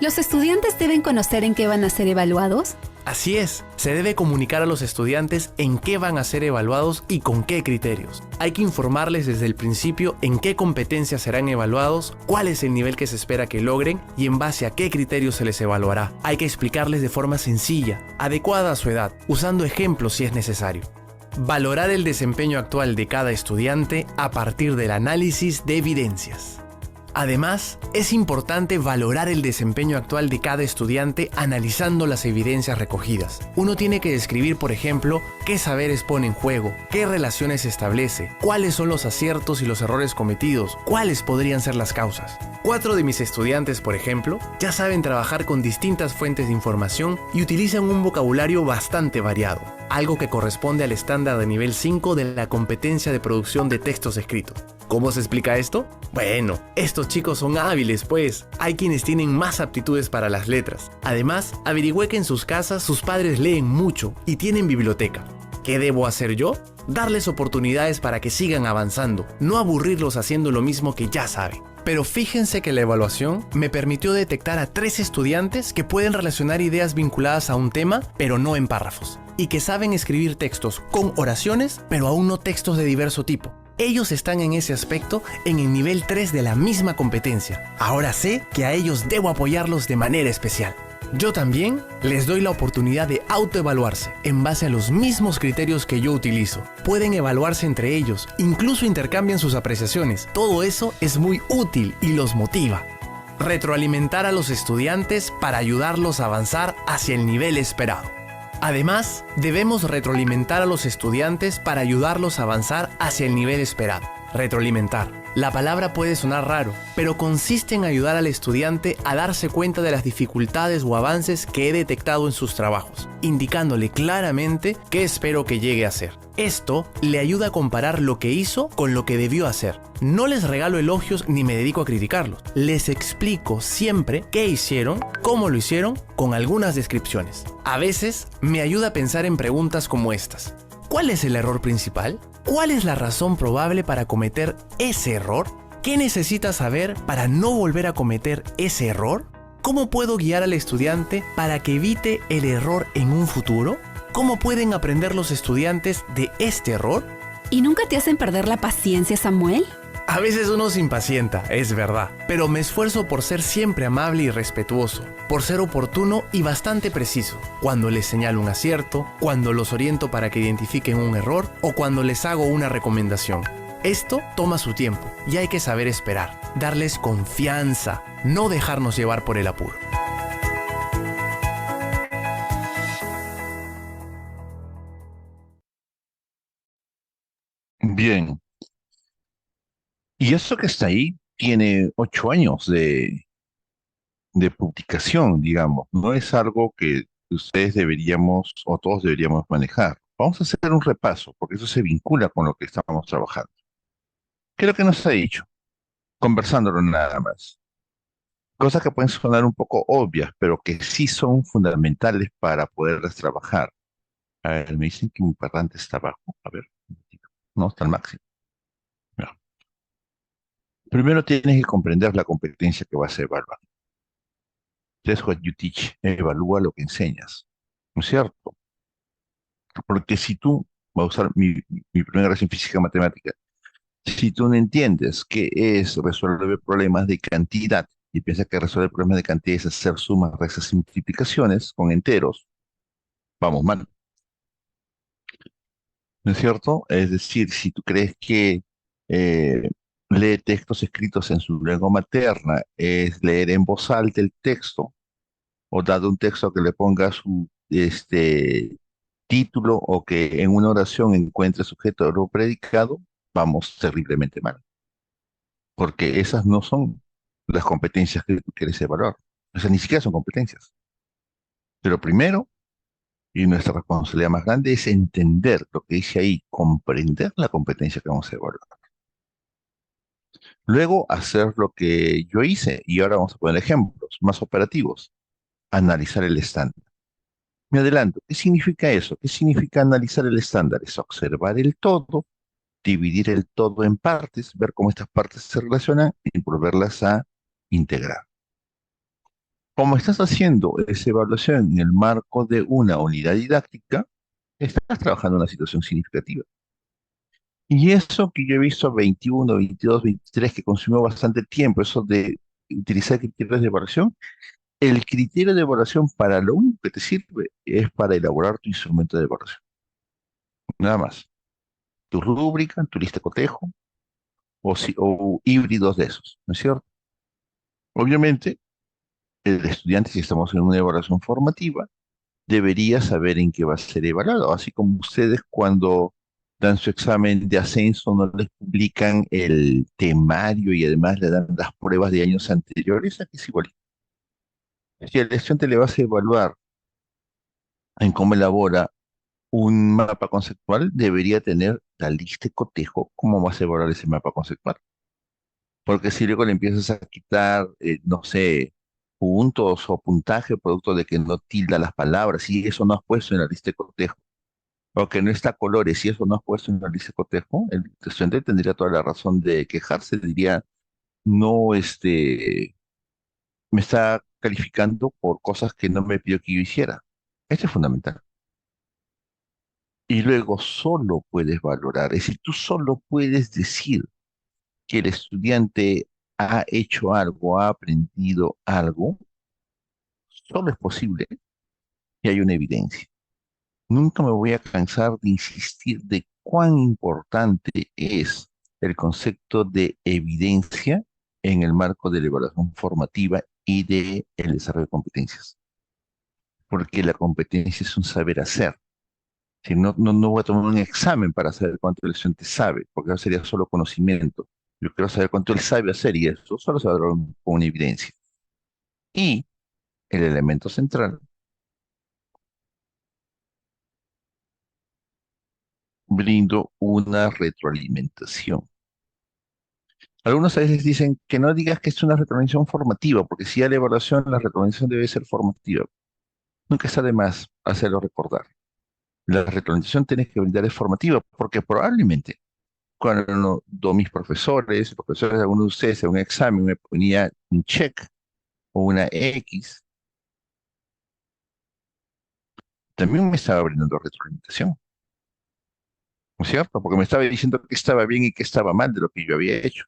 ¿Los estudiantes deben conocer en qué van a ser evaluados? Así es, se debe comunicar a los estudiantes en qué van a ser evaluados y con qué criterios. Hay que informarles desde el principio en qué competencias serán evaluados, cuál es el nivel que se espera que logren y en base a qué criterios se les evaluará. Hay que explicarles de forma sencilla, adecuada a su edad, usando ejemplos si es necesario. Valorar el desempeño actual de cada estudiante a partir del análisis de evidencias. Además, es importante valorar el desempeño actual de cada estudiante analizando las evidencias recogidas. Uno tiene que describir, por ejemplo, qué saberes pone en juego, qué relaciones establece, cuáles son los aciertos y los errores cometidos, cuáles podrían ser las causas. 4 de mis estudiantes, por ejemplo, ya saben trabajar con distintas fuentes de información y utilizan un vocabulario bastante variado, algo que corresponde al estándar de nivel 5 de la competencia de producción de textos escritos. ¿Cómo se explica esto? Bueno, estos chicos son hábiles, pues. Hay quienes tienen más aptitudes para las letras. Además, averigüé que en sus casas sus padres leen mucho y tienen biblioteca. ¿Qué debo hacer yo? Darles oportunidades para que sigan avanzando, no aburrirlos haciendo lo mismo que ya saben. Pero fíjense que la evaluación me permitió detectar a 3 estudiantes que pueden relacionar ideas vinculadas a un tema, pero no en párrafos, y que saben escribir textos con oraciones, pero aún no textos de diverso tipo. Ellos están en ese aspecto en el nivel 3 de la misma competencia. Ahora sé que a ellos debo apoyarlos de manera especial. Yo también les doy la oportunidad de autoevaluarse en base a los mismos criterios que yo utilizo. Pueden evaluarse entre ellos, incluso intercambian sus apreciaciones. Todo eso es muy útil y los motiva. Retroalimentar a los estudiantes para ayudarlos a avanzar hacia el nivel esperado. Además, debemos retroalimentar a los estudiantes para ayudarlos a avanzar hacia el nivel esperado. retroalimentar. La palabra puede sonar raro, pero consiste en ayudar al estudiante a darse cuenta de las dificultades o avances que he detectado en sus trabajos, indicándole claramente qué espero que llegue a hacer. Esto le ayuda a comparar lo que hizo con lo que debió hacer. No les regalo elogios ni me dedico a criticarlos. Les explico siempre qué hicieron, cómo lo hicieron, con algunas descripciones. A veces me ayuda a pensar en preguntas como estas. ¿Cuál es el error principal? ¿Cuál es la razón probable para cometer ese error? ¿Qué necesita saber para no volver a cometer ese error? ¿Cómo puedo guiar al estudiante para que evite el error en un futuro? ¿Cómo pueden aprender los estudiantes de este error? ¿Y nunca te hacen perder la paciencia, Samuel? A veces uno se impacienta, es verdad, pero me esfuerzo por ser siempre amable y respetuoso, por ser oportuno y bastante preciso, cuando les señalo un acierto, cuando los oriento para que identifiquen un error o cuando les hago una recomendación. Esto toma su tiempo y hay que saber esperar, darles confianza, no dejarnos llevar por el apuro. Bien, y eso que está ahí tiene 8 años de publicación, digamos. No es algo que ustedes deberíamos o todos deberíamos manejar. Vamos a hacer un repaso, porque eso se vincula con lo que estamos trabajando. ¿Qué es lo que nos ha dicho? Conversándolo nada más. Cosas que pueden sonar un poco obvias, pero que sí son fundamentales para poderlas trabajar. A ver, me dicen que mi parlante está bajo. A ver, un momentito. No, está al máximo. No. Primero tienes que comprender la competencia que vas a evaluar. That's what you teach. Evalúa lo que enseñas. ¿No es cierto? Porque si tú, voy a usar mi primera clase en física matemática, si tú no entiendes qué es resolver problemas de cantidad y piensas que resolver problemas de cantidad es hacer sumas, restas y multiplicaciones con enteros, vamos mal. ¿No es cierto? Es decir, si tú crees que eh, leer textos escritos en su lengua materna es leer en voz alta el texto, o dado un texto que le ponga su título o que en una oración encuentre sujeto, verbo, predicado, vamos terriblemente mal, porque esas no son las competencias que tú quieres evaluar. O sea, ni siquiera son competencias. Pero primero, y nuestra responsabilidad más grande es entender lo que dice ahí, comprender la competencia que vamos a evaluar. Luego, hacer lo que yo hice, y ahora vamos a poner ejemplos más operativos. Analizar el estándar. Me adelanto, ¿qué significa eso? ¿Qué significa analizar el estándar? Es observar el todo, dividir el todo en partes, ver cómo estas partes se relacionan y volverlas a integrar. Como estás haciendo esa evaluación en el marco de una unidad didáctica, estás trabajando en una situación significativa. Y eso que yo he visto 21, 22, 23, que consumió bastante tiempo, eso de utilizar criterios de evaluación, el criterio de evaluación para lo único que te sirve es para elaborar tu instrumento de evaluación. Nada más. Tu rúbrica, tu lista de cotejo o híbridos de esos, ¿no es cierto? Obviamente, el estudiante, si estamos en una evaluación formativa, debería saber en qué va a ser evaluado, así como ustedes cuando dan su examen de ascenso no les publican el temario y además le dan las pruebas de años anteriores, aquí es igual. Si al estudiante le vas a evaluar en cómo elabora un mapa conceptual, debería tener la lista de cotejo, cómo vas a evaluar ese mapa conceptual. Porque si luego le empiezas a quitar, no sé, puntos o puntaje producto de que no tilda las palabras, y eso no has puesto en la lista de cotejo, o que no está a colores, y eso no has puesto en la lista de cotejo, el estudiante tendría toda la razón de quejarse, diría, no, me está calificando por cosas que no me pidió que yo hiciera. Esto es fundamental. Y luego solo puedes valorar, es decir, tú solo puedes decir que el estudiante ha hecho algo, ha aprendido algo, solo es posible que haya una evidencia. Nunca me voy a cansar de insistir de cuán importante es el concepto de evidencia en el marco de la evaluación formativa y de el desarrollo de competencias. Porque la competencia es un saber hacer. Si no voy a tomar un examen para saber cuánto el estudiante sabe, porque eso sería solo conocimiento. Yo quiero saber cuánto él sabe hacer y eso solo se va a dar con una evidencia. Y el elemento central, brindo una retroalimentación. Algunos a veces dicen que no digas que es una retroalimentación formativa, porque si hay la evaluación, la retroalimentación debe ser formativa. Nunca está de más hacerlo recordar. La retroalimentación tienes que brindar es formativa, porque probablemente cuando mis profesores, los profesores de algunos de ustedes en un examen me ponía un check o una X, también me estaba brindando retroalimentación, ¿no es cierto? Porque me estaba diciendo que estaba bien y que estaba mal de lo que yo había hecho.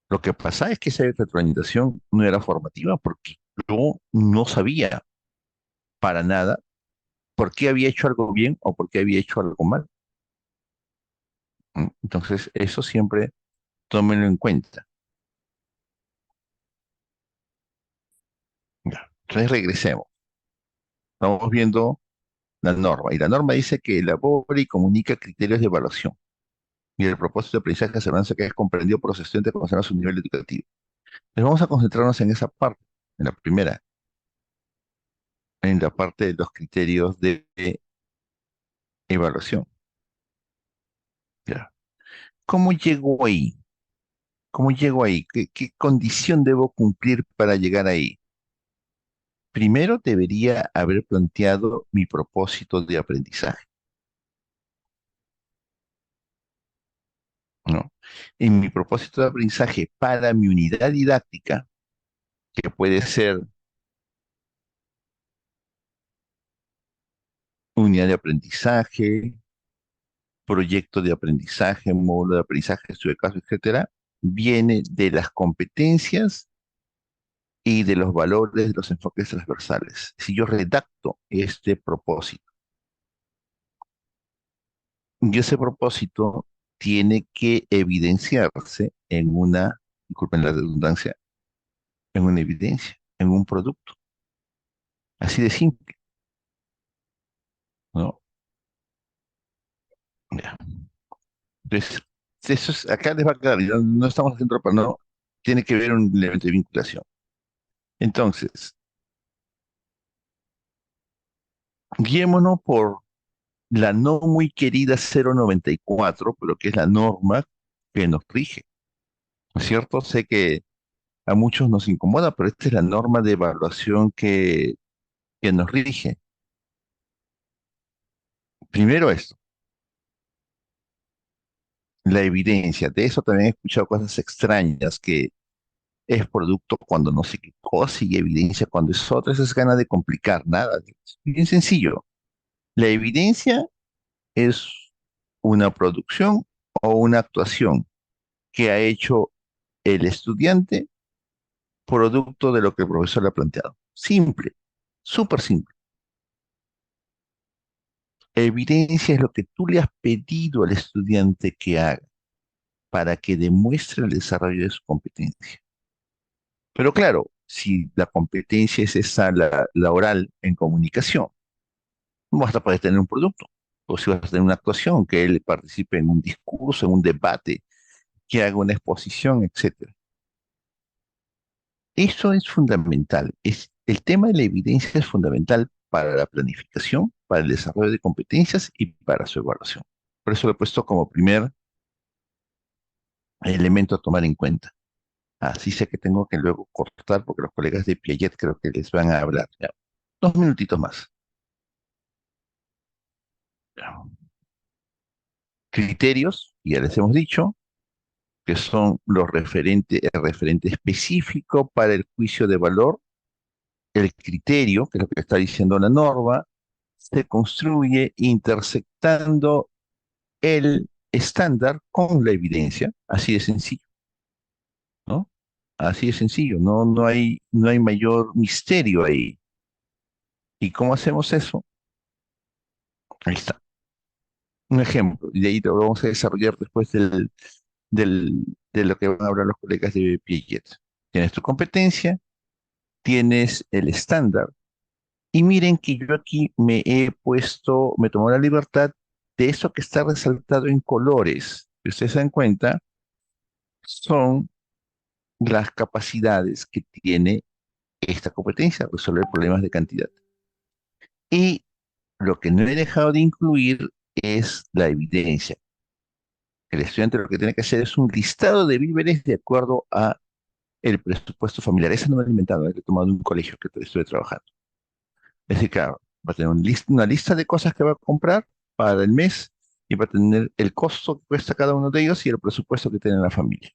Lo que pasa es que esa retroalimentación no era formativa porque yo no sabía para nada por qué había hecho algo bien o por qué había hecho algo mal. Entonces, eso siempre tómenlo en cuenta. Ya. Entonces, regresemos. Estamos viendo la norma. Y la norma dice que elabora y comunica criterios de evaluación. Y el propósito de aprendizaje aseguranza que es comprendido por los estudiantes para conocer su nivel educativo. Entonces, vamos a concentrarnos en esa parte, en la primera, en la parte de los criterios de evaluación. Ya. ¿Cómo llego ahí? ¿Cómo llego ahí? ¿Qué condición debo cumplir para llegar ahí? Primero debería haber planteado mi propósito de aprendizaje, ¿no? En mi propósito de aprendizaje para mi unidad didáctica, que puede ser unidad de aprendizaje, proyecto de aprendizaje, módulo de aprendizaje, estudio de caso, etcétera, viene de las competencias y de los valores de los enfoques transversales. Si yo redacto este propósito, y ese propósito tiene que evidenciarse en una, disculpen la redundancia, en una evidencia, en un producto. Así de simple, ¿no? Ya. Entonces, eso es, acá les va a quedar, no estamos haciendo para no, tiene que ver un elemento de vinculación. Entonces, guiémonos por la no muy querida 094, pero que es la norma que nos rige, ¿no es cierto? Sé que a muchos nos incomoda, pero esta es la norma de evaluación que nos rige. Primero esto, la evidencia. De eso también he escuchado cosas extrañas, que es producto cuando no sé qué cosa y evidencia cuando es otra. Eso es ganas de complicar nada. Es bien sencillo. La evidencia es una producción o una actuación que ha hecho el estudiante producto de lo que el profesor le ha planteado. Simple, súper simple. Evidencia es lo que tú le has pedido al estudiante que haga para que demuestre el desarrollo de su competencia. Pero claro, si la competencia es esa, la oral en comunicación, no vas a poder tener un producto. O si vas a tener una actuación, que él participe en un discurso, en un debate, que haga una exposición, etcétera. Eso es fundamental. El tema de la evidencia es fundamental para la planificación, para el desarrollo de competencias y para su evaluación. Por eso lo he puesto como primer elemento a tomar en cuenta. Así sé que tengo que luego cortar porque los colegas de Piaget creo que les van a hablar. Ya. 2 minutitos más. Ya. Criterios, ya les hemos dicho, que son el referente específico para el juicio de valor. El criterio, que es lo que está diciendo la norma, se construye intersectando el estándar con la evidencia, así de sencillo, ¿no? Así de sencillo, no hay mayor misterio ahí. ¿Y cómo hacemos eso? Ahí está. Un ejemplo, y de ahí lo vamos a desarrollar después de lo que van a hablar los colegas de Piaget. Tienes tu competencia, tienes el estándar, Y miren que yo aquí me tomo la libertad de eso que está resaltado en colores. Si ustedes se dan cuenta, son las capacidades que tiene esta competencia, resolver problemas de cantidad. Y lo que no he dejado de incluir es la evidencia. El estudiante lo que tiene que hacer es un listado de víveres de acuerdo a el presupuesto familiar. Ese no me lo he inventado, lo he tomado de un colegio que estuve trabajando. Es decir, claro, va a tener una lista de cosas que va a comprar para el mes y va a tener el costo que cuesta cada uno de ellos y el presupuesto que tiene la familia.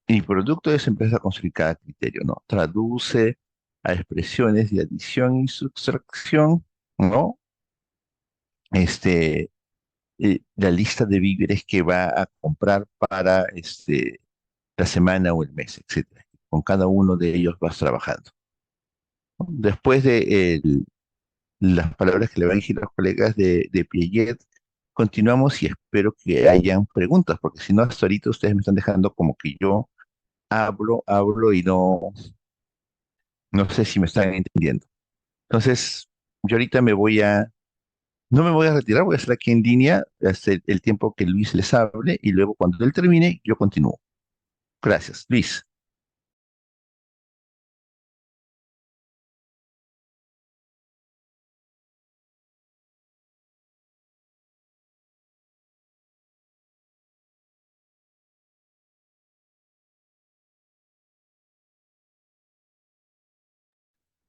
Y producto de eso empieza a construir cada criterio, ¿no? Traduce a expresiones de adición y sustracción, ¿no? Este, la lista de víveres que va a comprar para la semana o el mes, etcétera. Con cada uno de ellos vas trabajando. Después de las palabras que le van a dirigir los colegas de Piaget, continuamos y espero que hayan preguntas, porque si no, hasta ahorita ustedes me están dejando como que yo hablo y no sé si me están entendiendo. Entonces, yo ahorita no me voy a retirar, voy a estar aquí en línea hasta el tiempo que Luis les hable y luego cuando él termine, yo continúo. Gracias, Luis.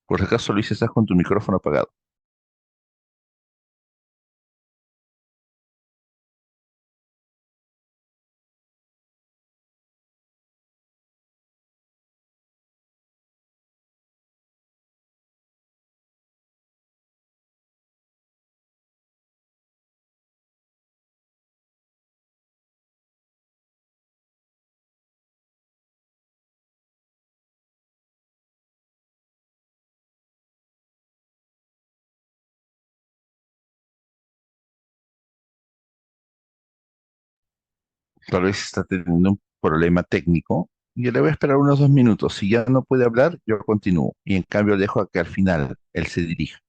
Por si acaso, Luis, estás con tu micrófono apagado. Tal vez está teniendo un problema técnico. Y yo le voy a esperar unos 2 minutos. Si ya no puede hablar, yo continúo. Y en cambio dejo a que al final él se dirija.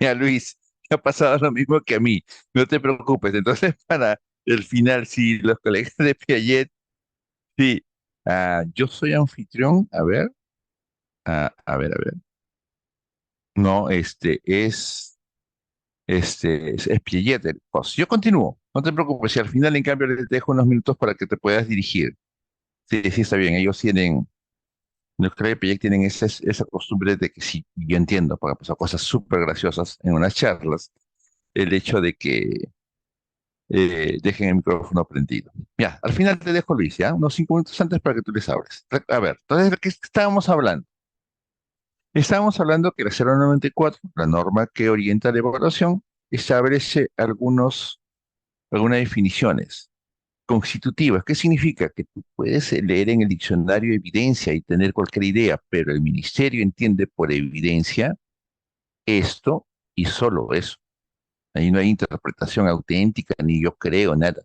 Ya, Luis, te ha pasado lo mismo que a mí. No te preocupes. Entonces, para el final, si los colegas de Piaget, sí. Yo soy anfitrión. A ver, a ver. No, es Piaget. Pues yo continúo. No te preocupes. Si al final, en cambio, les dejo unos minutos para que te puedas dirigir. Sí, sí, está bien. Ellos tienen, los colegas de Piaget tienen esa costumbre de que sí, yo entiendo, porque pasar cosas súper graciosas en unas charlas. El hecho de que dejen el micrófono prendido. Ya, al final te dejo, Luis, ya, unos 5 minutos antes para que tú les hables. A ver, entonces, ¿de qué estábamos hablando? Estábamos hablando que la 094, la norma que orienta la evaluación, establece algunas definiciones constitutivas. ¿Qué significa? Que tú puedes leer en el diccionario evidencia y tener cualquier idea, pero el ministerio entiende por evidencia esto y solo eso. Ahí no hay interpretación auténtica, ni yo creo, nada.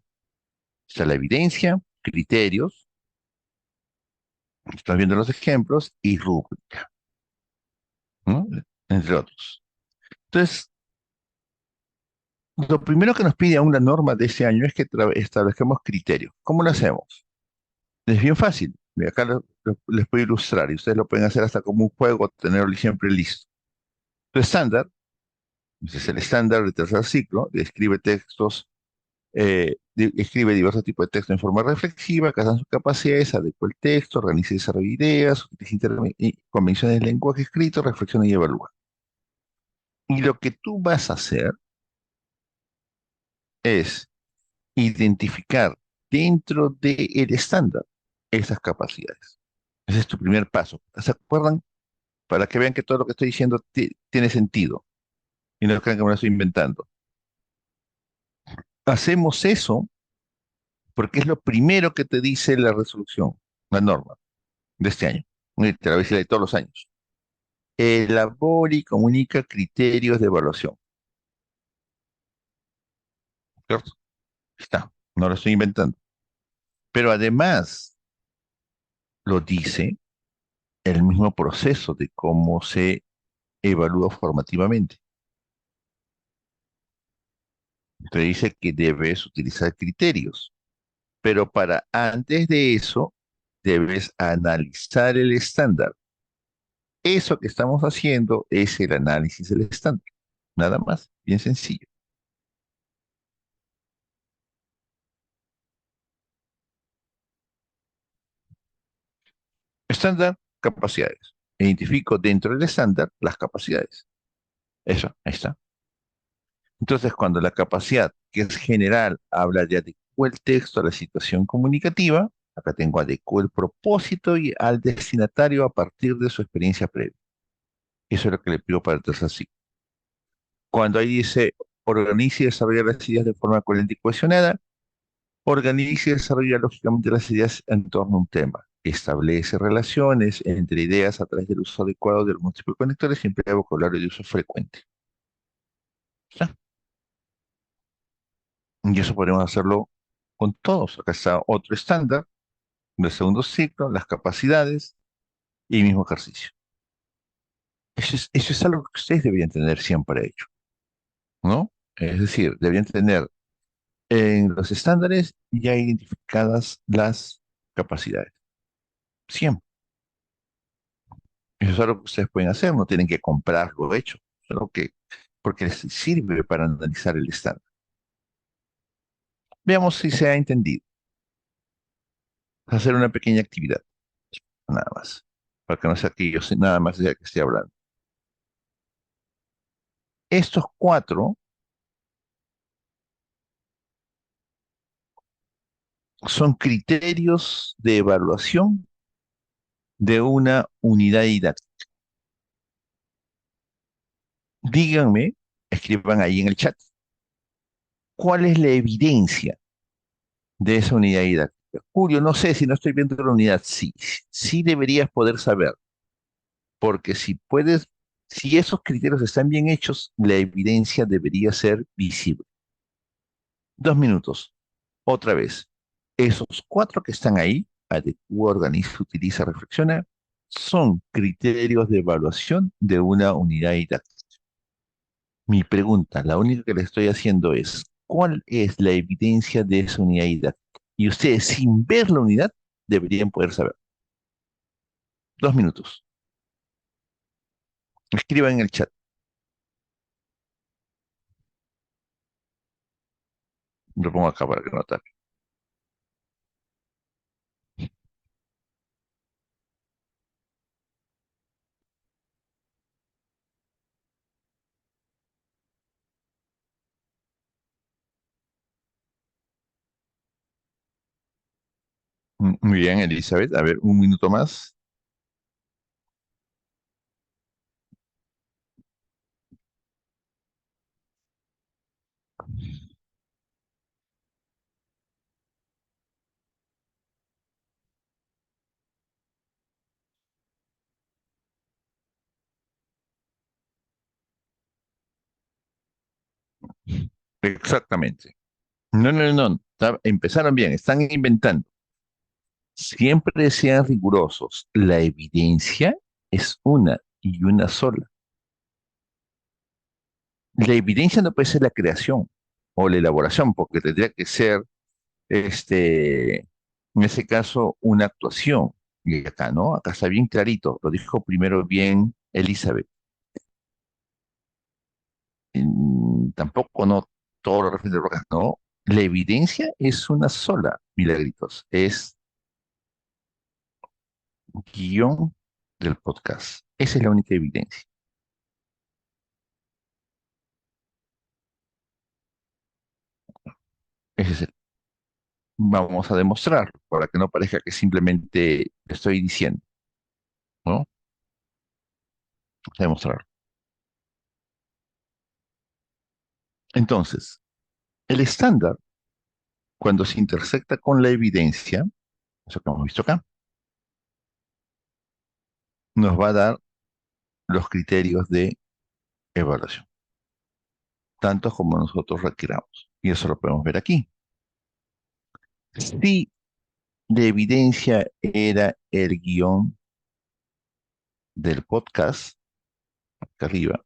Está la evidencia, criterios, estás viendo los ejemplos y rúbrica, ¿no? Entre otros. Entonces, lo primero que nos pide aún la norma de ese año es que establezcamos criterios. ¿Cómo lo hacemos? Es bien fácil. Mira, acá les puedo ilustrar y ustedes lo pueden hacer hasta como un juego, tenerlo siempre listo. Tu estándar, ese es el estándar del tercer ciclo, describe textos escribe diversos tipos de texto en forma reflexiva, casan sus capacidades, adecua el texto, organiza y desarrolla ideas, utiliza convenciones de lenguaje escrito, reflexiona y evalúa. Y lo que tú vas a hacer es identificar dentro del estándar esas capacidades. Ese es tu primer paso. ¿Se acuerdan? Para que vean que todo lo que estoy diciendo tiene sentido. Y no crean que me lo estoy inventando. Hacemos eso porque es lo primero que te dice la resolución, la norma de este año. Te la voy a decir de todos los años. Elabora y comunica criterios de evaluación. ¿Cierto? Está, no lo estoy inventando. Pero además lo dice el mismo proceso de cómo se evalúa formativamente. Te dice que debes utilizar criterios, pero para antes de eso debes analizar el estándar. Eso que estamos haciendo es el análisis del estándar. Nada más, bien sencillo. Estándar, capacidades. Identifico dentro del estándar las capacidades. Eso, ahí está. Entonces, cuando la capacidad, que es general, habla de adecuar el texto a la situación comunicativa, acá tengo adecuar el propósito y al destinatario a partir de su experiencia previa. Eso es lo que le pido para el tercer ciclo. Cuando ahí dice, organice y desarrolla las ideas de forma coherente y cohesionada, organiza y desarrolla lógicamente las ideas en torno a un tema. Establece relaciones entre ideas a través del uso adecuado de los múltiples conectores y emplea vocabulario de uso frecuente. ¿Está? Y eso podemos hacerlo con todos. Acá está otro estándar del segundo ciclo, las capacidades y el mismo ejercicio. Eso es algo que ustedes deberían tener siempre hecho, ¿no? Es decir, deberían tener en los estándares ya identificadas las capacidades. Siempre. Eso es algo que ustedes pueden hacer, no tienen que comprarlo hecho, es algo que, porque les sirve para analizar el estándar. Veamos si se ha entendido. Hacer una pequeña actividad, nada más, para que no sea que yo nada más sea que esté hablando. Estos cuatro son criterios de evaluación de una unidad didáctica. Díganme, escriban ahí en el chat, ¿cuál es la evidencia de esa unidad didáctica? Julio, no sé si no estoy viendo la unidad. Sí, sí deberías poder saber, porque si esos criterios están bien hechos, la evidencia debería ser visible. 2 minutos. Otra vez. Esos cuatro que están ahí, adecua, organiza, utiliza, reflexiona, son criterios de evaluación de una unidad didáctica. Mi pregunta, la única que le estoy haciendo es, ¿cuál es la evidencia de esa unidad didáctica? Y ustedes, sin ver la unidad, deberían poder saber. 2 minutos. Escriban en el chat. Lo pongo acá para que no tape. Muy bien, Elizabeth. A ver, 1 minuto más. Exactamente. No, no, no, no. Empezaron bien, están inventando. Siempre sean rigurosos. La evidencia es una y una sola. La evidencia no puede ser la creación o la elaboración, porque tendría que ser, en ese caso, una actuación. Y acá, ¿no? Acá está bien clarito. Lo dijo primero bien Elizabeth. Tampoco no todo lo referente a rocas, no. La evidencia es una sola, Milagritos. Es guión del podcast. Esa es la única evidencia. Ese es el- Vamos a demostrar para que no parezca que simplemente estoy diciendo, ¿no? Vamos a demostrar. Entonces, el estándar, cuando se intersecta con la evidencia, eso que hemos visto acá, nos va a dar los criterios de evaluación, tantos como nosotros requiramos. Y eso lo podemos ver aquí. Si la evidencia era el guión del podcast, acá arriba,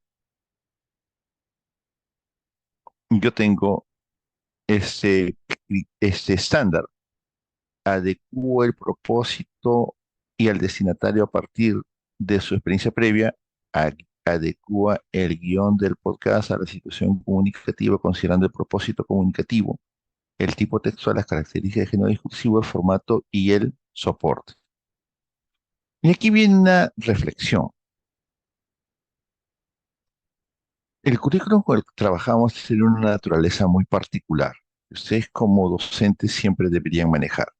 yo tengo este estándar. Adecuo el propósito y al destinatario a partir de su experiencia previa. Adecua el guión del podcast a la situación comunicativa, considerando el propósito comunicativo, el tipo textual, las características de género discursivo, el formato y el soporte. Y aquí viene una reflexión. El currículum con el que trabajamos tiene una naturaleza muy particular. Ustedes como docentes siempre deberían manejar.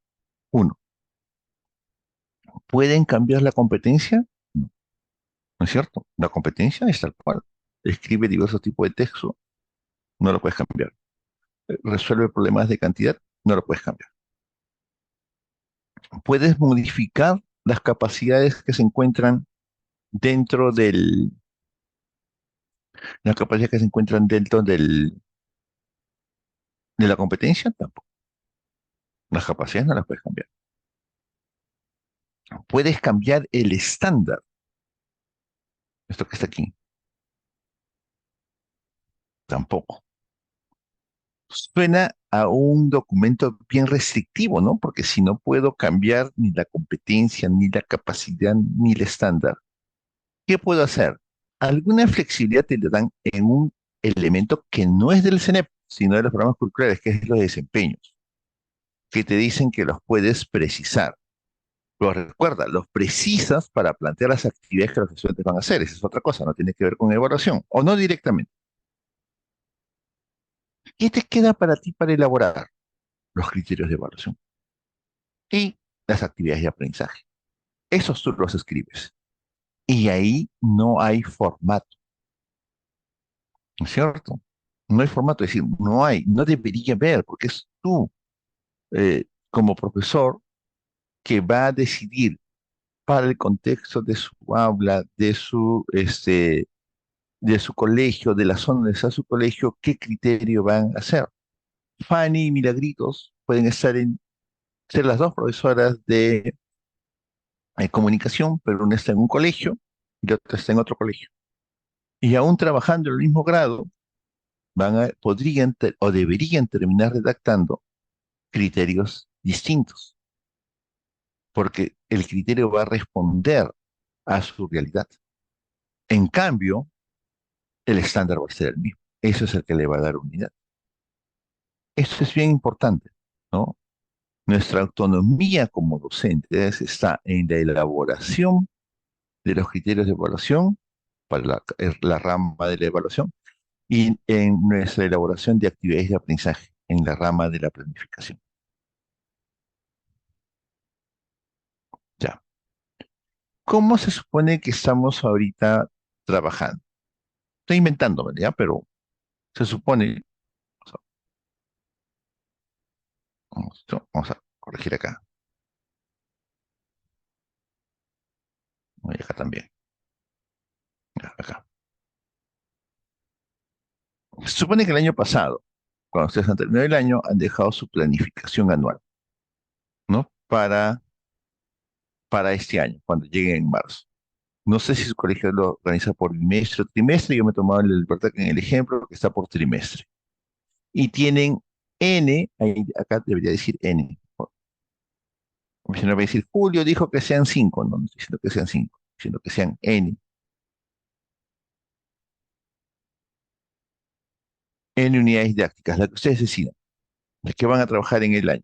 Uno, ¿pueden cambiar la competencia? No, ¿no es cierto? La competencia es tal cual. Escribe diversos tipos de texto, no lo puedes cambiar. Resuelve problemas de cantidad, no lo puedes cambiar. Puedes modificar las capacidades que se encuentran dentro las capacidades que se encuentran dentro de la competencia, tampoco. Las capacidades no las puedes cambiar. Puedes cambiar el estándar, esto que está aquí, tampoco. Suena a un documento bien restrictivo, ¿no? Porque si no puedo cambiar ni la competencia, ni la capacidad, ni el estándar, ¿qué puedo hacer? Alguna flexibilidad te le dan en un elemento que no es del CENEP, sino de los programas curriculares, que es los desempeños, que te dicen que los puedes precisar. Pero recuerda, los precisas para plantear las actividades que los estudiantes van a hacer. Esa es otra cosa, no tiene que ver con evaluación, o no directamente. ¿Qué te queda para ti para elaborar? Los criterios de evaluación y las actividades de aprendizaje. Esos tú los escribes. Y ahí no hay formato, ¿no es cierto? No hay formato, es decir, no debería haber, porque es tú, como profesor, que va a decidir para el contexto de su aula, de su colegio, de la zona donde está su colegio, qué criterio van a hacer. Fanny y Milagritos pueden ser las dos profesoras de comunicación, pero una está en un colegio y la otra está en otro colegio. Y aún trabajando en el mismo grado, o deberían terminar redactando criterios distintos, porque el criterio va a responder a su realidad. En cambio, el estándar va a ser el mismo. Eso es el que le va a dar unidad. Esto es bien importante, ¿no? Nuestra autonomía como docentes está en la elaboración de los criterios de evaluación para la rama de la evaluación y en nuestra elaboración de actividades de aprendizaje en la rama de la planificación. Ya. ¿Cómo se supone que estamos ahorita trabajando? Estoy inventando, ¿ya? Pero se supone, vamos a corregir acá, y acá también, ya, acá. Se supone que el año pasado, cuando ustedes han terminado el año, han dejado su planificación anual, ¿no? Para este año, cuando lleguen en marzo. No sé si su colegio lo organiza por bimestre o trimestre, yo me he tomado el libertad en el ejemplo que está por trimestre. Y tienen N, acá debería decir N. Si no va a decir, Julio dijo que sean cinco, no, no estoy diciendo que sean cinco, sino que sean N unidades didácticas, las que ustedes decidan, las que van a trabajar en el año.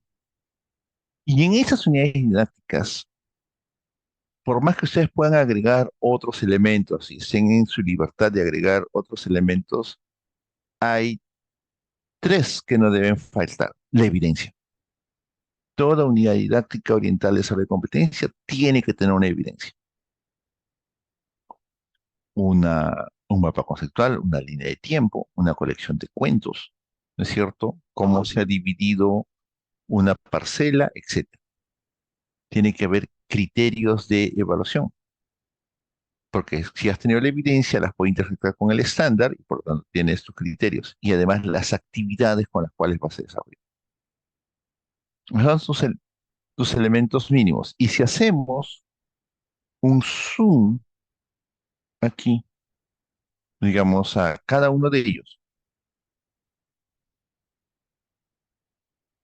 Y en esas unidades didácticas, por más que ustedes puedan agregar otros elementos y estén en su libertad de agregar otros elementos, hay tres que no deben faltar. La evidencia. Toda unidad didáctica oriental de desarrollo de competencia tiene que tener una evidencia. Una Un mapa conceptual, una línea de tiempo, una colección de cuentos, ¿no es cierto? Cómo se ha dividido una parcela, etcétera. Tiene que haber criterios de evaluación, porque si has tenido la evidencia, las puedes interpretar con el estándar y por lo tanto tienes tus criterios y además las actividades con las cuales vas a desarrollar. Esos son tus elementos mínimos. Y si hacemos un zoom aquí, digamos, a cada uno de ellos,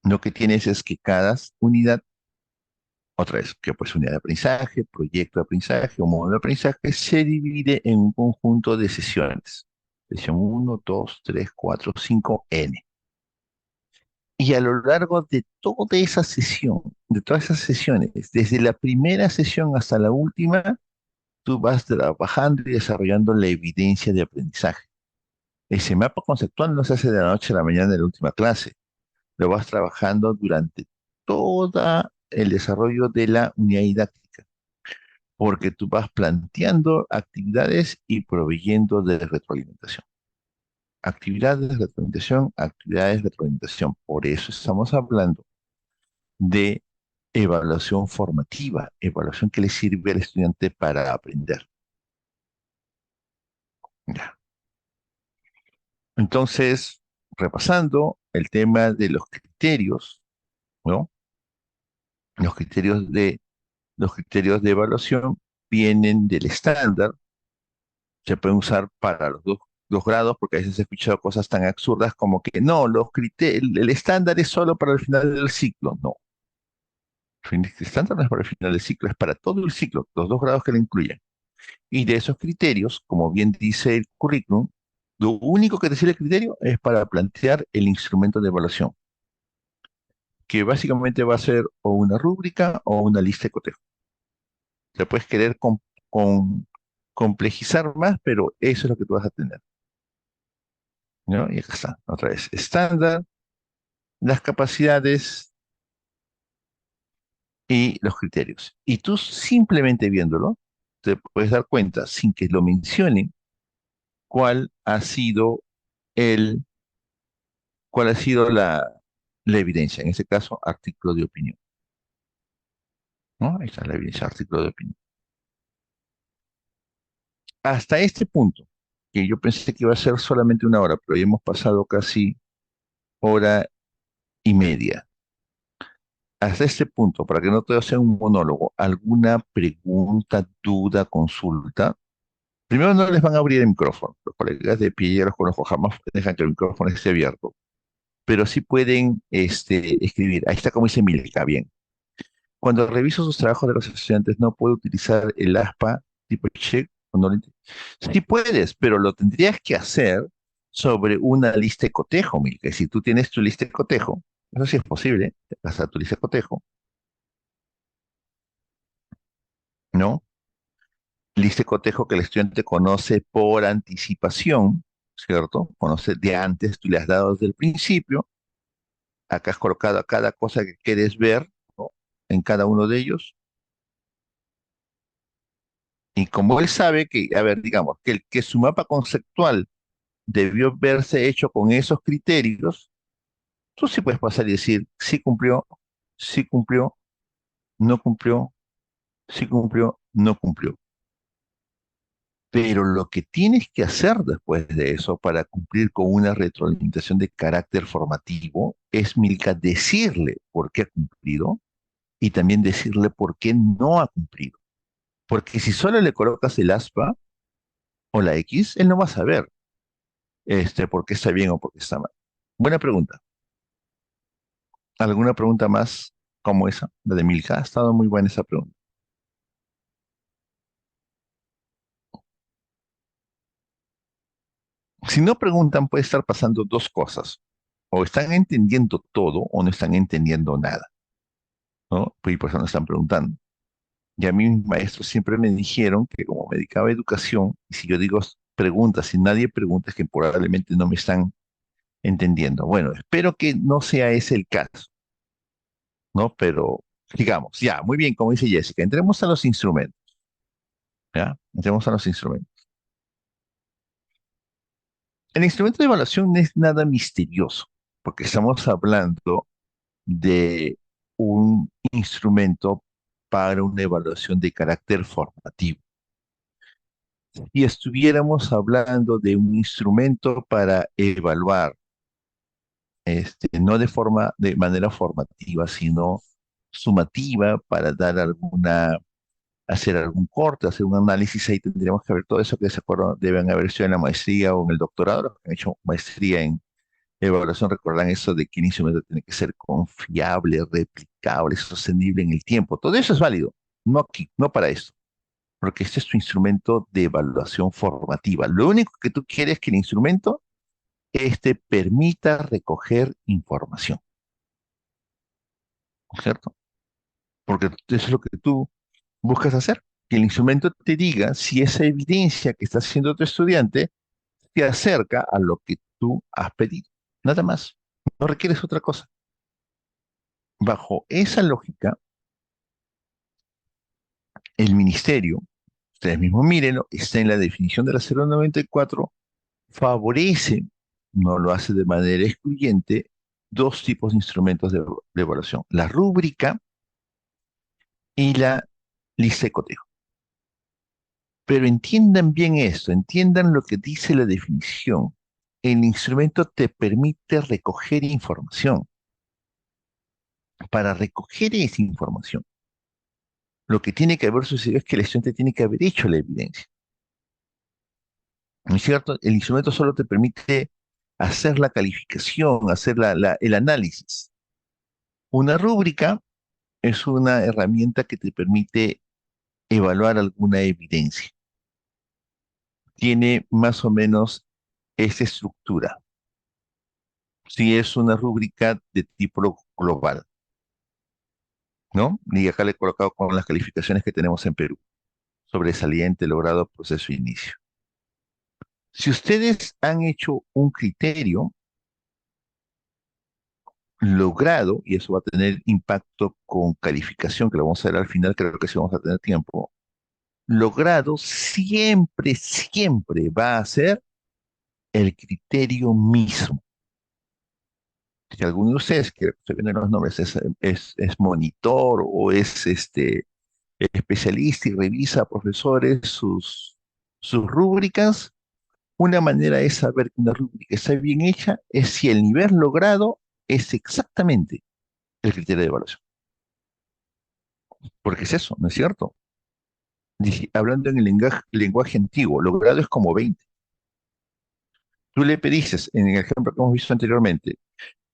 lo que tienes es que cada unidad, otra vez, que pues unidad de aprendizaje, proyecto de aprendizaje o módulo de aprendizaje, se divide en un conjunto de sesiones. Sesión uno, 2, 3, 4, 5, N. Y a lo largo de toda esa sesión, de todas esas sesiones, desde la primera sesión hasta la última, tú vas trabajando y desarrollando la evidencia de aprendizaje. Ese mapa conceptual no se hace de la noche a la mañana de la última clase. Lo vas trabajando durante todo el desarrollo de la unidad didáctica, porque tú vas planteando actividades y proveyendo de retroalimentación. Actividades de retroalimentación, actividades de retroalimentación. Por eso estamos hablando de evaluación formativa, evaluación que le sirve al estudiante para aprender. Ya. Entonces, repasando el tema de los criterios, ¿no? Los criterios de evaluación vienen del estándar, se pueden usar para los dos grados, porque a veces he escuchado cosas tan absurdas como que no, el estándar es solo para el final del ciclo. No, el estándar no es para el final del ciclo, es para todo el ciclo, los 2 grados que lo incluyen. Y de esos criterios, como bien dice el currículum, lo único que te sirve el criterio es para plantear el instrumento de evaluación, que básicamente va a ser o una rúbrica o una lista de cotejo. Te puedes querer con- complejizar más, pero eso es lo que tú vas a tener, ¿no? Y acá está, otra vez, estándar, las capacidades y los criterios. Y tú simplemente viéndolo, te puedes dar cuenta, sin que lo mencionen, cuál ha sido el, cuál ha sido la evidencia. En este caso, artículo de opinión, ¿no? Ahí está la evidencia, artículo de opinión. Hasta este punto, que yo pensé que iba a ser solamente una hora, pero ya hemos pasado casi hora y media. Hasta este punto, para que no todo sea un monólogo, ¿alguna pregunta, duda, consulta? Primero no les van a abrir el micrófono. Los colegas de pie ya los conozco, jamás dejan que el micrófono esté abierto. Pero sí pueden escribir. Ahí está como dice Milka, bien. Cuando reviso sus trabajos de los estudiantes, no puedo utilizar el ASPA tipo check. O no sí puedes, pero lo tendrías que hacer sobre una lista de cotejo, Milka. Y si tú tienes tu lista de cotejo, eso sí es posible, vas a tu lista de cotejo, ¿no? Lista de cotejo que el estudiante conoce por anticipación, ¿cierto? Conoce de antes, tú le has dado desde el principio, acá has colocado a cada cosa que quieres ver, ¿no? En cada uno de ellos. Y como él sabe que, a ver, digamos, que su mapa conceptual debió verse hecho con esos criterios, tú sí puedes pasar y decir, sí cumplió, no cumplió, sí cumplió, no cumplió. Pero lo que tienes que hacer después de eso para cumplir con una retroalimentación de carácter formativo es, Milka, decirle por qué ha cumplido y también decirle por qué no ha cumplido. Porque si solo le colocas el aspa o la X, él no va a saber por qué está bien o por qué está mal. Buena pregunta. ¿Alguna pregunta más como esa? La de Milka. Ha estado muy buena esa pregunta. Si no preguntan, puede estar pasando dos cosas. O están entendiendo todo o no están entendiendo nada, ¿no? Y por eso no están preguntando. Y a mí mis maestros siempre me dijeron que como me dedicaba a educación, y si yo digo preguntas y nadie pregunta, es que probablemente no me están entendiendo. Bueno, espero que no sea ese el caso, ¿no? Pero digamos, ya, muy bien, como dice Jessica, entremos a los instrumentos, ¿ya? Entremos a los instrumentos. El instrumento de evaluación no es nada misterioso, porque estamos hablando de un instrumento para una evaluación de carácter formativo. Si estuviéramos hablando de un instrumento para evaluar, no de manera formativa, sino sumativa, para dar hacer algún corte, hacer un análisis, ahí tendríamos que ver todo eso que se acuerdan, deben haber sido en la maestría o en el doctorado, los que han hecho maestría en evaluación, recordarán eso de que el instrumento tiene que ser confiable, replicable, sostenible en el tiempo. Todo eso es válido, no aquí, no para esto, porque este es tu instrumento de evaluación formativa. Lo único que tú quieres es que el instrumento permita recoger información, ¿cierto? Porque eso es lo que tú buscas hacer, que el instrumento te diga si esa evidencia que está haciendo tu estudiante se acerca a lo que tú has pedido. Nada más. No requieres otra cosa. Bajo esa lógica, el ministerio, ustedes mismos mírenlo, está en la definición de la 094, favorece, no lo hace de manera excluyente, dos tipos de instrumentos de evaluación, la rúbrica y la lista de cotejo. Pero entiendan bien esto, entiendan lo que dice la definición. El instrumento te permite recoger información. Para recoger esa información, lo que tiene que haber sucedido es que el estudiante tiene que haber hecho la evidencia. ¿No es cierto? El instrumento solo te permite hacer la calificación, hacer el análisis. Una rúbrica es una herramienta que te permite evaluar alguna evidencia. Tiene más o menos esa estructura. Si es una rúbrica de tipo global, ¿no? Y acá le he colocado con las calificaciones que tenemos en Perú. Sobresaliente, logrado, proceso, inicio. Si ustedes han hecho un criterio logrado, y eso va a tener impacto con calificación, que lo vamos a ver al final, creo que sí vamos a tener tiempo, logrado siempre, siempre va a ser el criterio mismo. Si alguno de ustedes, que se vienen los nombres, es monitor o es especialista y revisa a profesores sus rúbricas, una manera de saber que una rúbrica está bien hecha es si el nivel logrado es exactamente el criterio de evaluación. Porque es eso, ¿no es cierto? Hablando en el lenguaje antiguo, logrado es como 20. Tú le pediste, en el ejemplo que hemos visto anteriormente,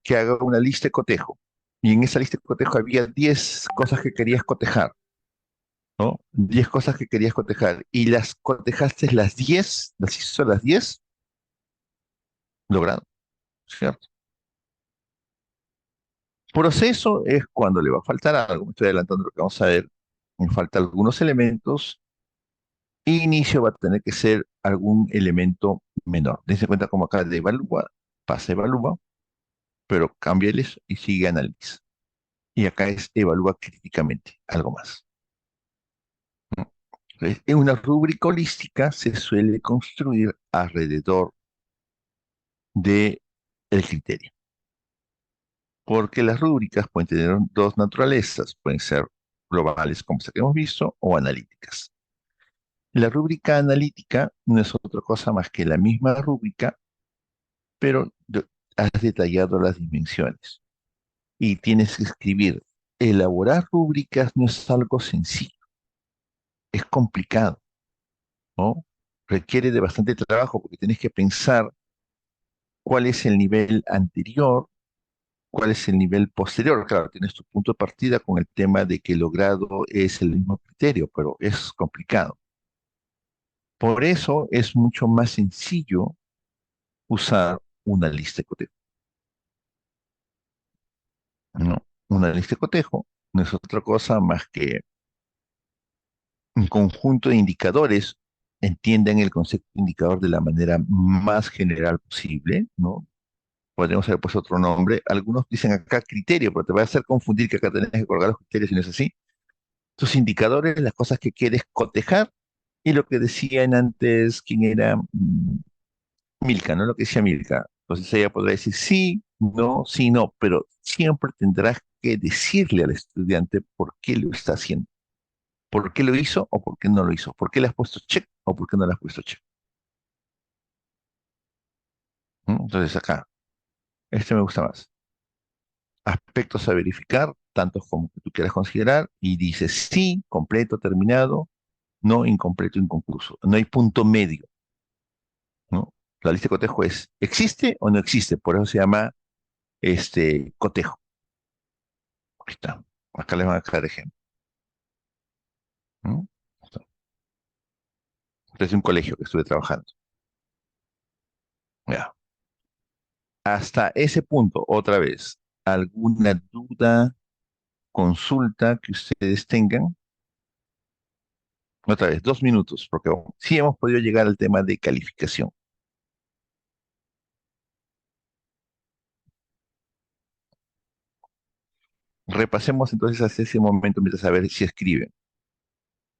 que haga una lista de cotejo. Y en esa lista de cotejo había 10 cosas que querías cotejar, ¿no? 10 cosas que querías cotejar. Y las cotejaste las 10, las hizo las 10, logrado, ¿cierto? Proceso es cuando le va a faltar algo. Me estoy adelantando lo que vamos a ver. Me faltan algunos elementos. Inicio va a tener que ser algún elemento menor. Dense cuenta como acá de evalúa, pasa evalúa, pero cámbiales y sigue analiza. Y acá es evalúa críticamente, algo más. ¿No? Entonces, en una rúbrica holística se suele construir alrededor de el criterio. Porque las rúbricas pueden tener dos naturalezas, pueden ser globales, como que hemos visto, o analíticas. La rúbrica analítica no es otra cosa más que la misma rúbrica, pero has detallado las dimensiones. Y tienes que escribir. Elaborar rúbricas no es algo sencillo, es complicado, ¿no? Requiere de bastante trabajo porque tienes que pensar cuál es el nivel anterior, cuál es el nivel posterior. Claro, tienes tu punto de partida con el tema de que el logrado es el mismo criterio, pero es complicado. Por eso es mucho más sencillo usar una lista de cotejo. ¿No? Una lista de cotejo no es otra cosa más que un conjunto de indicadores. Entiendan el concepto de indicador de la manera más general posible, ¿no? Podríamos haber puesto otro nombre. Algunos dicen acá criterio, pero te va a hacer confundir que acá tenés que colgar los criterios y no es así. Tus indicadores, las cosas que quieres cotejar, y lo que decían antes, ¿quién era? Milka, ¿no? Lo que decía Milka. Entonces ella podrá decir sí, no, pero siempre tendrás que decirle al estudiante por qué lo está haciendo. ¿Por qué lo hizo o por qué no lo hizo? ¿Por qué le has puesto check o por qué no le has puesto check? ¿Mm? Entonces acá, este me gusta más. Aspectos a verificar, tantos como que tú quieras considerar, y dices sí, completo, terminado, no, incompleto, inconcluso. No hay punto medio, ¿no? La lista de cotejo es, ¿existe o no existe? Por eso se llama cotejo. Aquí está. Acá les van a dejar ejemplo. ¿No? Este es un colegio que estuve trabajando. Ya. Hasta ese punto, otra vez, ¿alguna duda, consulta que ustedes tengan? Otra vez, 2 minutos, porque sí hemos podido llegar al tema de calificación. Repasemos entonces hasta ese momento mientras a ver si escriben.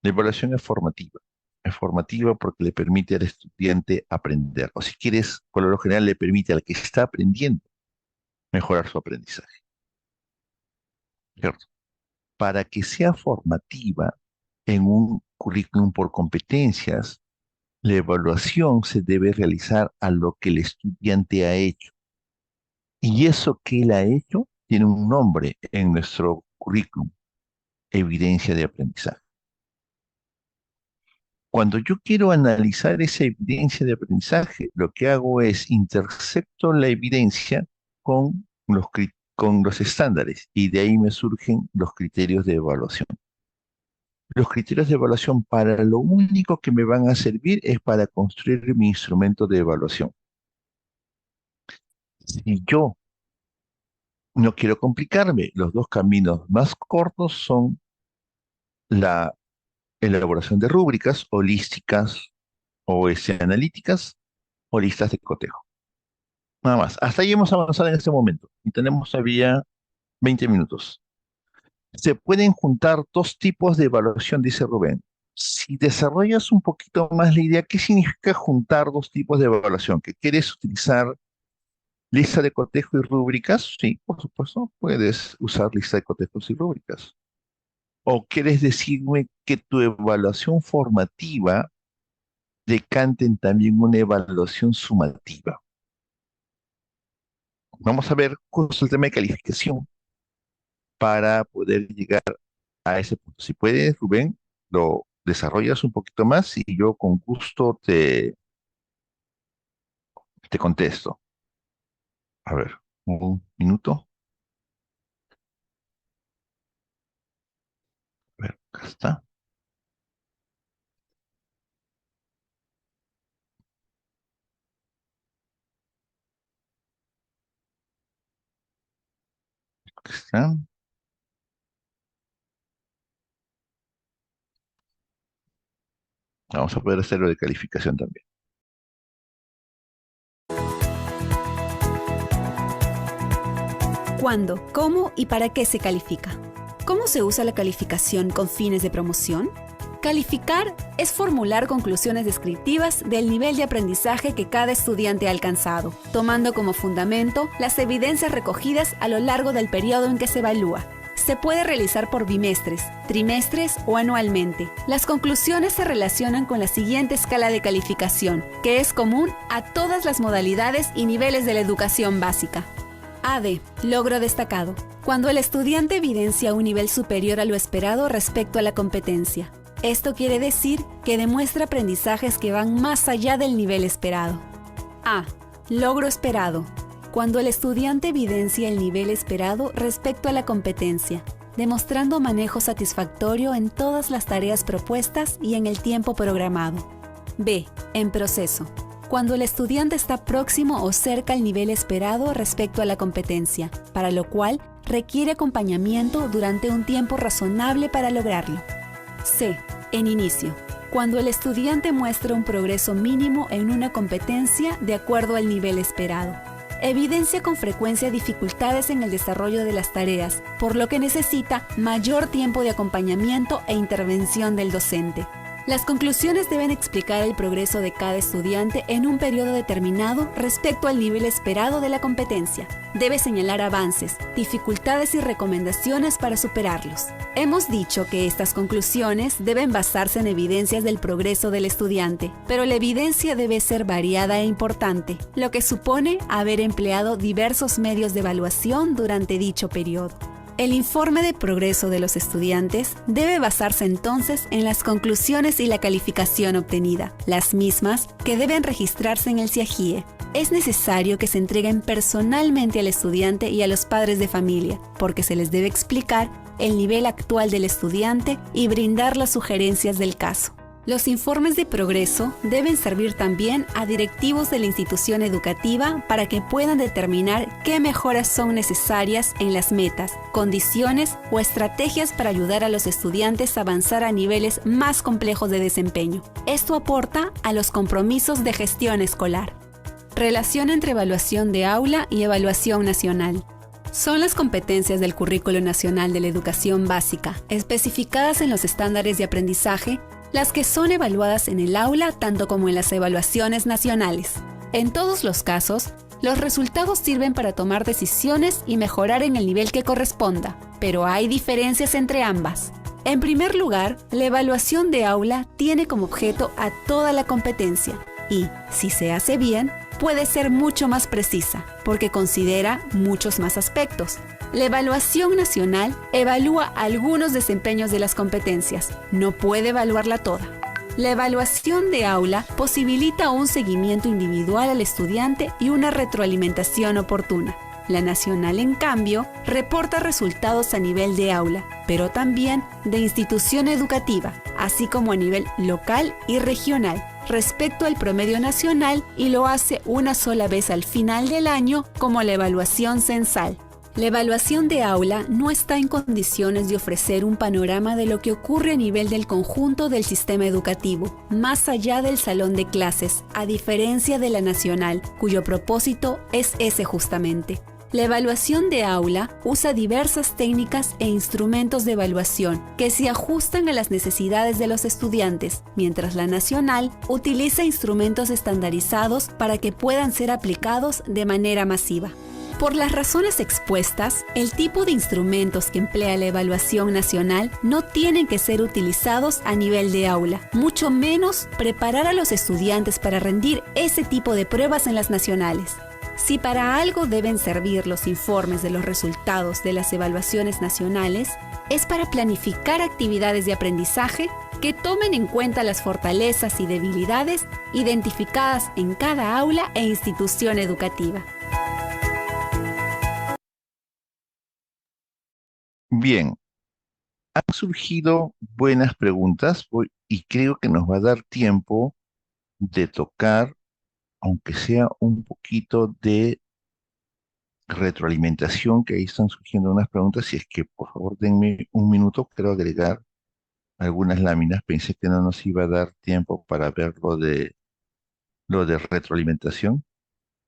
La evaluación es formativa. Es formativa porque le permite al estudiante aprender. O si quieres, por lo general le permite al que está aprendiendo mejorar su aprendizaje. ¿Cierto? Para que sea formativa en un currículum por competencias, la evaluación se debe realizar a lo que el estudiante ha hecho. Y eso que él ha hecho tiene un nombre en nuestro currículum, evidencia de aprendizaje. Cuando yo quiero analizar esa evidencia de aprendizaje, lo que hago es intercepto la evidencia con los estándares y de ahí me surgen los criterios de evaluación. Los criterios de evaluación para lo único que me van a servir es para construir mi instrumento de evaluación. Si yo no quiero complicarme, los dos caminos más cortos son la elaboración de rúbricas holísticas o analíticas o listas de cotejo. Nada más. Hasta ahí hemos avanzado en este momento y tenemos todavía 20 minutos. Se pueden juntar dos tipos de evaluación, dice Rubén. Si desarrollas un poquito más la idea, ¿qué significa juntar dos tipos de evaluación? ¿Que quieres utilizar lista de cotejo y rúbricas? Sí, por supuesto, puedes usar lista de cotejos y rúbricas. ¿O quieres decirme que tu evaluación formativa decante en también una evaluación sumativa? Vamos a ver justo el tema de calificación para poder llegar a ese punto. Si puedes, Rubén, lo desarrollas un poquito más y yo con gusto te contesto. A ver, un minuto. A ver, acá está. Acá está. Vamos a poder hacerlo de calificación también. ¿Cuándo, cómo y para qué se califica? ¿Cómo se usa la calificación con fines de promoción? Calificar es formular conclusiones descriptivas del nivel de aprendizaje que cada estudiante ha alcanzado, tomando como fundamento las evidencias recogidas a lo largo del periodo en que se evalúa. Se puede realizar por bimestres, trimestres o anualmente. Las conclusiones se relacionan con la siguiente escala de calificación, que es común a todas las modalidades y niveles de la educación básica. AD, logro destacado, cuando el estudiante evidencia un nivel superior a lo esperado respecto a la competencia. Esto quiere decir que demuestra aprendizajes que van más allá del nivel esperado. A, logro esperado, cuando el estudiante evidencia el nivel esperado respecto a la competencia, demostrando manejo satisfactorio en todas las tareas propuestas y en el tiempo programado. B, en proceso, cuando el estudiante está próximo o cerca al nivel esperado respecto a la competencia, para lo cual requiere acompañamiento durante un tiempo razonable para lograrlo. C, en inicio, cuando el estudiante muestra un progreso mínimo en una competencia de acuerdo al nivel esperado. Evidencia con frecuencia dificultades en el desarrollo de las tareas, por lo que necesita mayor tiempo de acompañamiento e intervención del docente. Las conclusiones deben explicar el progreso de cada estudiante en un periodo determinado respecto al nivel esperado de la competencia. Debe señalar avances, dificultades y recomendaciones para superarlos. Hemos dicho que estas conclusiones deben basarse en evidencias del progreso del estudiante, pero la evidencia debe ser variada e importante, lo que supone haber empleado diversos medios de evaluación durante dicho periodo. El informe de progreso de los estudiantes debe basarse entonces en las conclusiones y la calificación obtenida, las mismas que deben registrarse en el CIAGIE. Es necesario que se entreguen personalmente al estudiante y a los padres de familia, porque se les debe explicar el nivel actual del estudiante y brindar las sugerencias del caso. Los informes de progreso deben servir también a directivos de la institución educativa para que puedan determinar qué mejoras son necesarias en las metas, condiciones o estrategias para ayudar a los estudiantes a avanzar a niveles más complejos de desempeño. Esto aporta a los compromisos de gestión escolar. Relación entre evaluación de aula y evaluación nacional. Son las competencias del Currículo Nacional de la Educación Básica, especificadas en los estándares de aprendizaje, las que son evaluadas en el aula tanto como en las evaluaciones nacionales. En todos los casos, los resultados sirven para tomar decisiones y mejorar en el nivel que corresponda, pero hay diferencias entre ambas. En primer lugar, la evaluación de aula tiene como objeto a toda la competencia y, si se hace bien, puede ser mucho más precisa, porque considera muchos más aspectos. La evaluación nacional evalúa algunos desempeños de las competencias, no puede evaluarla toda. La evaluación de aula posibilita un seguimiento individual al estudiante y una retroalimentación oportuna. La nacional, en cambio, reporta resultados a nivel de aula, pero también de institución educativa, así como a nivel local y regional, respecto al promedio nacional, y lo hace una sola vez al final del año como la evaluación censal. La evaluación de aula no está en condiciones de ofrecer un panorama de lo que ocurre a nivel del conjunto del sistema educativo, más allá del salón de clases, a diferencia de la nacional, cuyo propósito es ese justamente. La evaluación de aula usa diversas técnicas e instrumentos de evaluación que se ajustan a las necesidades de los estudiantes, mientras la nacional utiliza instrumentos estandarizados para que puedan ser aplicados de manera masiva. Por las razones expuestas, el tipo de instrumentos que emplea la evaluación nacional no tienen que ser utilizados a nivel de aula, mucho menos preparar a los estudiantes para rendir ese tipo de pruebas en las nacionales. Si para algo deben servir los informes de los resultados de las evaluaciones nacionales, es para planificar actividades de aprendizaje que tomen en cuenta las fortalezas y debilidades identificadas en cada aula e institución educativa. Bien, han surgido buenas preguntas y creo que nos va a dar tiempo de tocar, aunque sea un poquito de retroalimentación, que ahí están surgiendo unas preguntas. Si es que, por favor, denme un minuto, quiero agregar algunas láminas. Pensé que no nos iba a dar tiempo para ver lo de retroalimentación,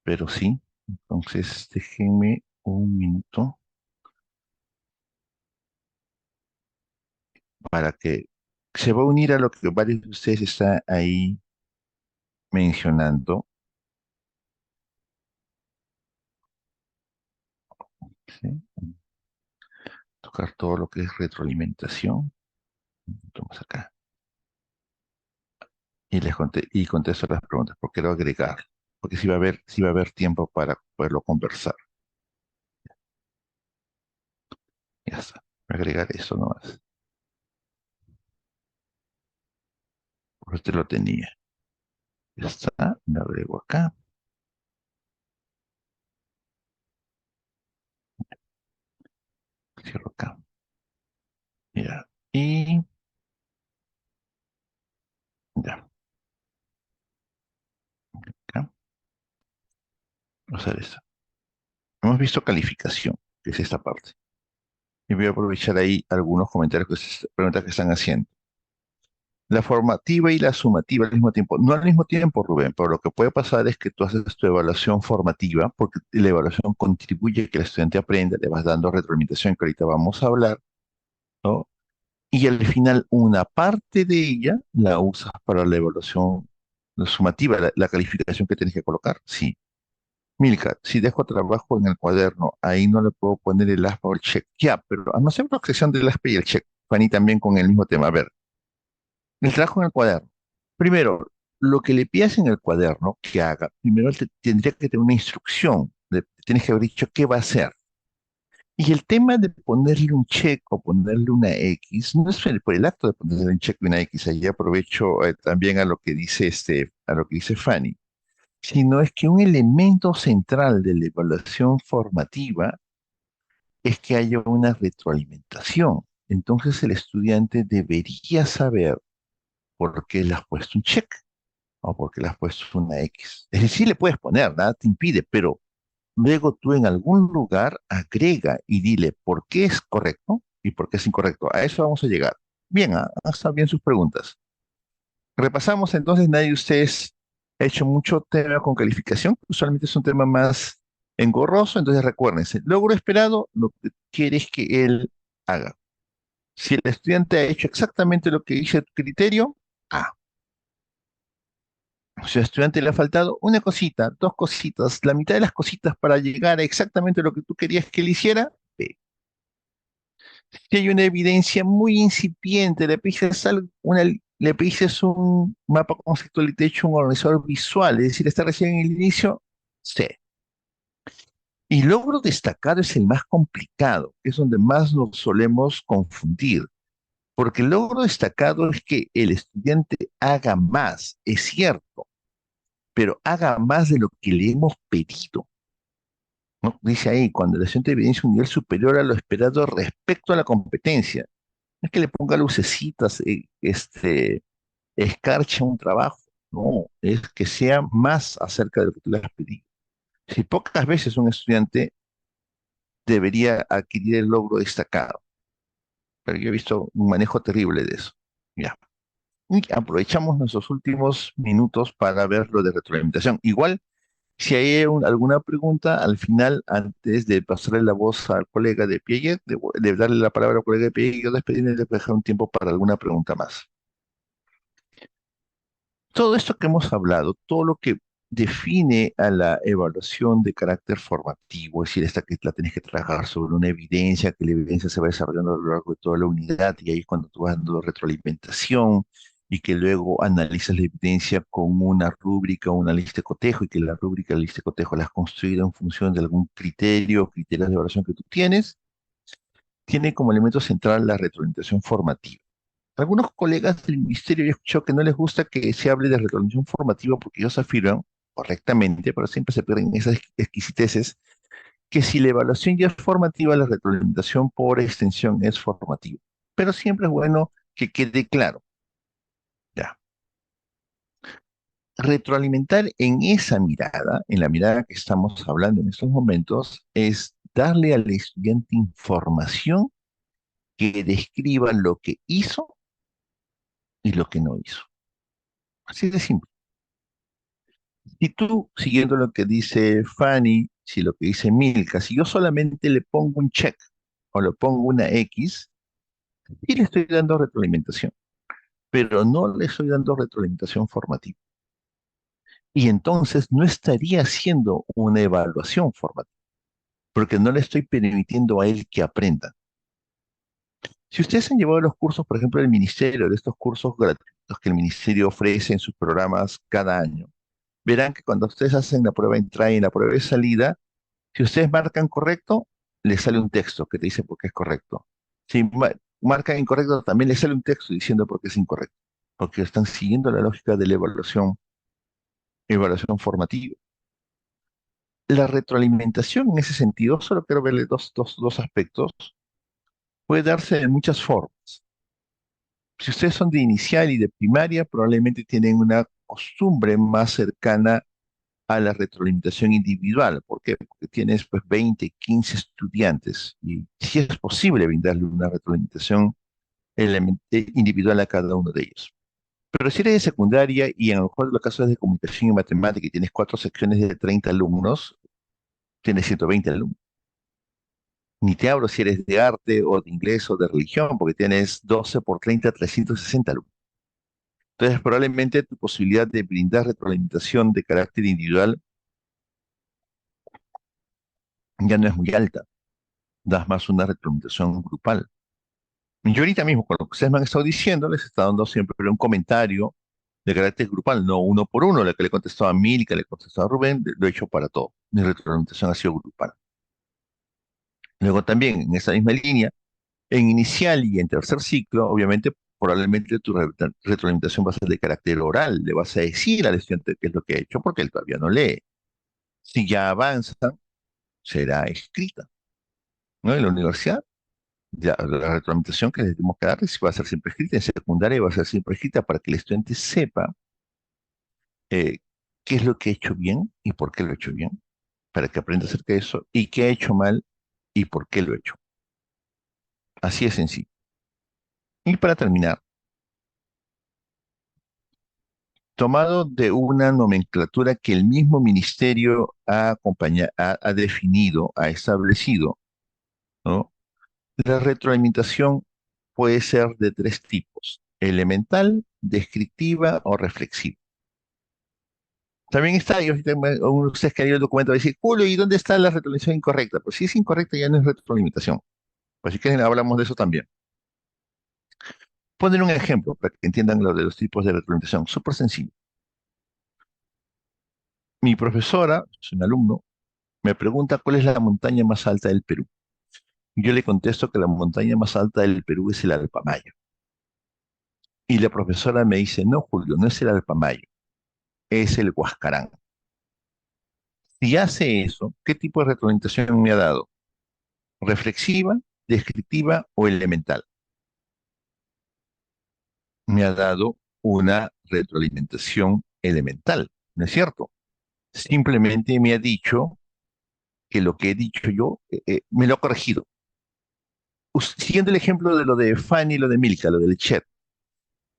pero sí. Entonces, déjenme un minuto para que se va a unir a lo que varios de ustedes están ahí mencionando. ¿Sí? Tocar todo lo que es retroalimentación. Vamos acá. Y contesto las preguntas, porque quiero agregar, porque sí va a haber tiempo para poderlo conversar. Ya está. Voy a agregar eso nomás. Porque usted lo tenía. Ya está. Lo agrego acá. Cierro acá. Mira. Y ya. Acá. Vamos a ver esto. Hemos visto calificación, que es esta parte. Y voy a aprovechar ahí algunos comentarios, preguntas que están haciendo. La formativa y la sumativa al mismo tiempo. No al mismo tiempo, Rubén, pero lo que puede pasar es que tú haces tu evaluación formativa, porque la evaluación contribuye a que el estudiante aprenda, le vas dando retroalimentación, que ahorita vamos a hablar, ¿no? y al final una parte de ella la usas para la evaluación sumativa, la calificación que tienes que colocar. Sí. Milka, si dejo trabajo en el cuaderno, ahí no le puedo poner el aspa o el check. Ya, pero no hacemos la excepción del aspa y el check. Fanny también con el mismo tema. A ver, el trabajo en el cuaderno. Primero, lo que le pidas en el cuaderno que haga, primero tendría que tener una instrucción. Tienes que haber dicho qué va a hacer. Y el tema de ponerle un check o ponerle una X, no es por el acto de ponerle un check y una X, ahí aprovecho también a lo que dice a lo que dice Fanny, sino es que un elemento central de la evaluación formativa es que haya una retroalimentación. Entonces el estudiante debería saber por qué le has puesto un check o por qué le has puesto una X. Es decir, le puedes poner, nada te impide, pero luego tú en algún lugar agrega y dile por qué es correcto y por qué es incorrecto. A eso vamos a llegar. Bien, están bien sus preguntas. Repasamos entonces, nadie de ustedes ha hecho mucho tema con calificación, usualmente es un tema más engorroso, entonces recuérdense, logro esperado, lo que quieres que él haga. Si el estudiante ha hecho exactamente lo que dice tu criterio, A. Si al estudiante le ha faltado una cosita, dos cositas, la mitad de las cositas para llegar a exactamente lo que tú querías que él hiciera, B. Si hay una evidencia muy incipiente, le pides un mapa conceptual y te he hecho un organizador visual, es decir, está recién en el inicio, C. Y logro destacado es el más complicado, es donde más nos solemos confundir, porque el logro destacado es que el estudiante haga más, es cierto, pero haga más de lo que le hemos pedido, ¿no? Dice ahí, cuando el estudiante evidencia un nivel superior a lo esperado respecto a la competencia. No es que le ponga lucecitas, escarcha un trabajo, no, es que sea más acerca de lo que tú le has pedido. Si pocas veces un estudiante debería adquirir el logro destacado, pero yo he visto un manejo terrible de eso. Ya. Y aprovechamos nuestros últimos minutos para ver lo de retroalimentación. Igual, si hay alguna pregunta, al final, antes de pasarle la voz al colega de Piaget, de darle la palabra al colega de Piaget, yo despedirme, le voy a dejar un tiempo para alguna pregunta más. Todo esto que hemos hablado, todo lo que define a la evaluación de carácter formativo, es decir, esta que la tienes que trabajar sobre una evidencia, que la evidencia se va desarrollando a lo largo de toda la unidad, y ahí es cuando tú vas dando retroalimentación, y que luego analizas la evidencia con una rúbrica o una lista de cotejo, y que la rúbrica y la lista de cotejo las has construido en función de algún criterio, criterios de evaluación que tú tienes, tiene como elemento central la retroalimentación formativa. Algunos colegas del ministerio he escuchado que no les gusta que se hable de retroalimentación formativa porque ellos afirman, correctamente, pero siempre se pierden esas exquisiteces, que si la evaluación ya es formativa, la retroalimentación por extensión es formativa. Pero siempre es bueno que quede claro. Ya. Retroalimentar en esa mirada, en la mirada que estamos hablando en estos momentos, es darle al estudiante información que describa lo que hizo y lo que no hizo. Así de simple. Si tú, siguiendo lo que dice Fanny, si lo que dice Milka, si yo solamente le pongo un check o le pongo una X, sí le estoy dando retroalimentación, pero no le estoy dando retroalimentación formativa. Y entonces no estaría haciendo una evaluación formativa, porque no le estoy permitiendo a él que aprenda. Si ustedes han llevado los cursos, por ejemplo, del ministerio, de estos cursos gratuitos que el ministerio ofrece en sus programas cada año, verán que cuando ustedes hacen la prueba de entrada y la prueba de salida, si ustedes marcan correcto, les sale un texto que te dice por qué es correcto. Si marcan incorrecto, también les sale un texto diciendo por qué es incorrecto. Porque están siguiendo la lógica de la evaluación formativa. La retroalimentación en ese sentido, solo quiero verle dos aspectos, puede darse de muchas formas. Si ustedes son de inicial y de primaria, probablemente tienen una costumbre más cercana a la retroalimentación individual. ¿Por qué? Porque tienes pues 20, 15 estudiantes y si es posible brindarle una retroalimentación individual a cada uno de ellos. Pero si eres de secundaria y en lo mejor los casos de comunicación y matemática y tienes cuatro secciones de 30 alumnos, tienes 120 alumnos. Ni te hablo si eres de arte o de inglés o de religión, porque tienes 12 por 30, 360 alumnos. Entonces, probablemente tu posibilidad de brindar retroalimentación de carácter individual ya no es muy alta. Das más una retroalimentación grupal. Yo ahorita mismo, con lo que ustedes me han estado diciendo, les está dando siempre un comentario de carácter grupal, no uno por uno, la que le contestó a Mil, que le contestó a Rubén, lo he hecho para todo. Mi retroalimentación ha sido grupal. Luego también, en esa misma línea, en inicial y en tercer ciclo, obviamente, probablemente tu retroalimentación va a ser de carácter oral, le vas a decir al estudiante qué es lo que ha hecho, porque él todavía no lee. Si ya avanzan, será escrita, ¿no? En la universidad, ya, la retroalimentación que les tenemos que darles va a ser siempre escrita, en secundaria va a ser siempre escrita para que el estudiante sepa eh, qué es lo que ha hecho bien y por qué lo ha hecho bien, para que aprenda acerca de eso, y qué ha hecho mal y por qué lo ha hecho. Así es sencillo. Y para terminar, tomado de una nomenclatura que el mismo ministerio ha definido, ha establecido, ¿no? La retroalimentación puede ser de tres tipos: elemental, descriptiva o reflexiva. También está, y ahorita ustedes que han leído el documento va a decir, Julio, ¿y dónde está la retroalimentación incorrecta? Pues si es incorrecta ya no es retroalimentación. Pues si quieren hablamos de eso también. Poner un ejemplo para que entiendan lo de los tipos de retroalimentación. Súper sencillo. Mi profesora, es un alumno, me pregunta cuál es la montaña más alta del Perú. Yo le contesto que la montaña más alta del Perú es el Alpamayo. Y la profesora me dice, no, Julio, no es el Alpamayo, es el Huascarán. Si hace eso, ¿qué tipo de retroalimentación me ha dado? ¿Reflexiva, descriptiva o elemental? Me ha dado una retroalimentación elemental, ¿no es cierto? Simplemente me ha dicho que lo que he dicho yo me lo ha corregido. Siguiendo el ejemplo de lo de Fanny y lo de Milka, lo del chat,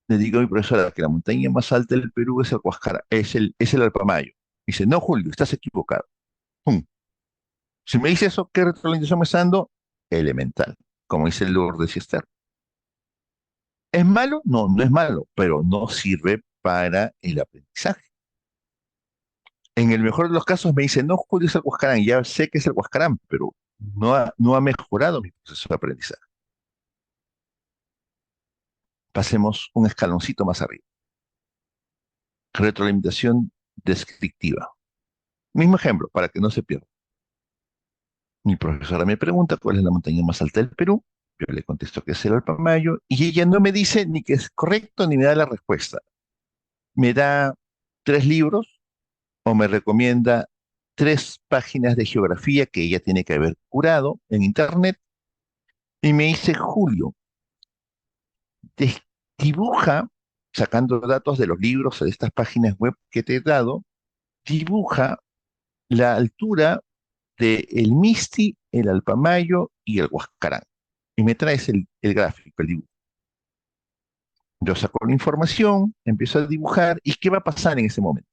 le digo a mi profesora que la montaña más alta del Perú es el Huascara, es el Alpamayo. Dice, no, Julio, estás equivocado. Pum. Si me dice eso, ¿qué retroalimentación me está dando? Elemental, como dice Lourdes y Esther. ¿Es malo? No, no es malo, pero no sirve para el aprendizaje. En el mejor de los casos me dice, no, Julio, es el Huascarán, ya sé que es el Huascarán, pero no ha mejorado mi proceso de aprendizaje. Pasemos un escaloncito más arriba. Retroalimentación descriptiva. Mismo ejemplo, para que no se pierda. Mi profesora me pregunta cuál es la montaña más alta del Perú. Yo le contesto que es el Alpamayo y ella no me dice ni que es correcto ni me da la respuesta. Me da 3 libros o me recomienda 3 páginas de geografía que ella tiene que haber curado en internet y me dice, Julio, des- dibuja, sacando datos de los libros o de estas páginas web que te he dado, dibuja la altura de el Misti, el Alpamayo y el Huascarán. Y me traes el gráfico, el dibujo. Yo saco la información, empiezo a dibujar, ¿y qué va a pasar en ese momento?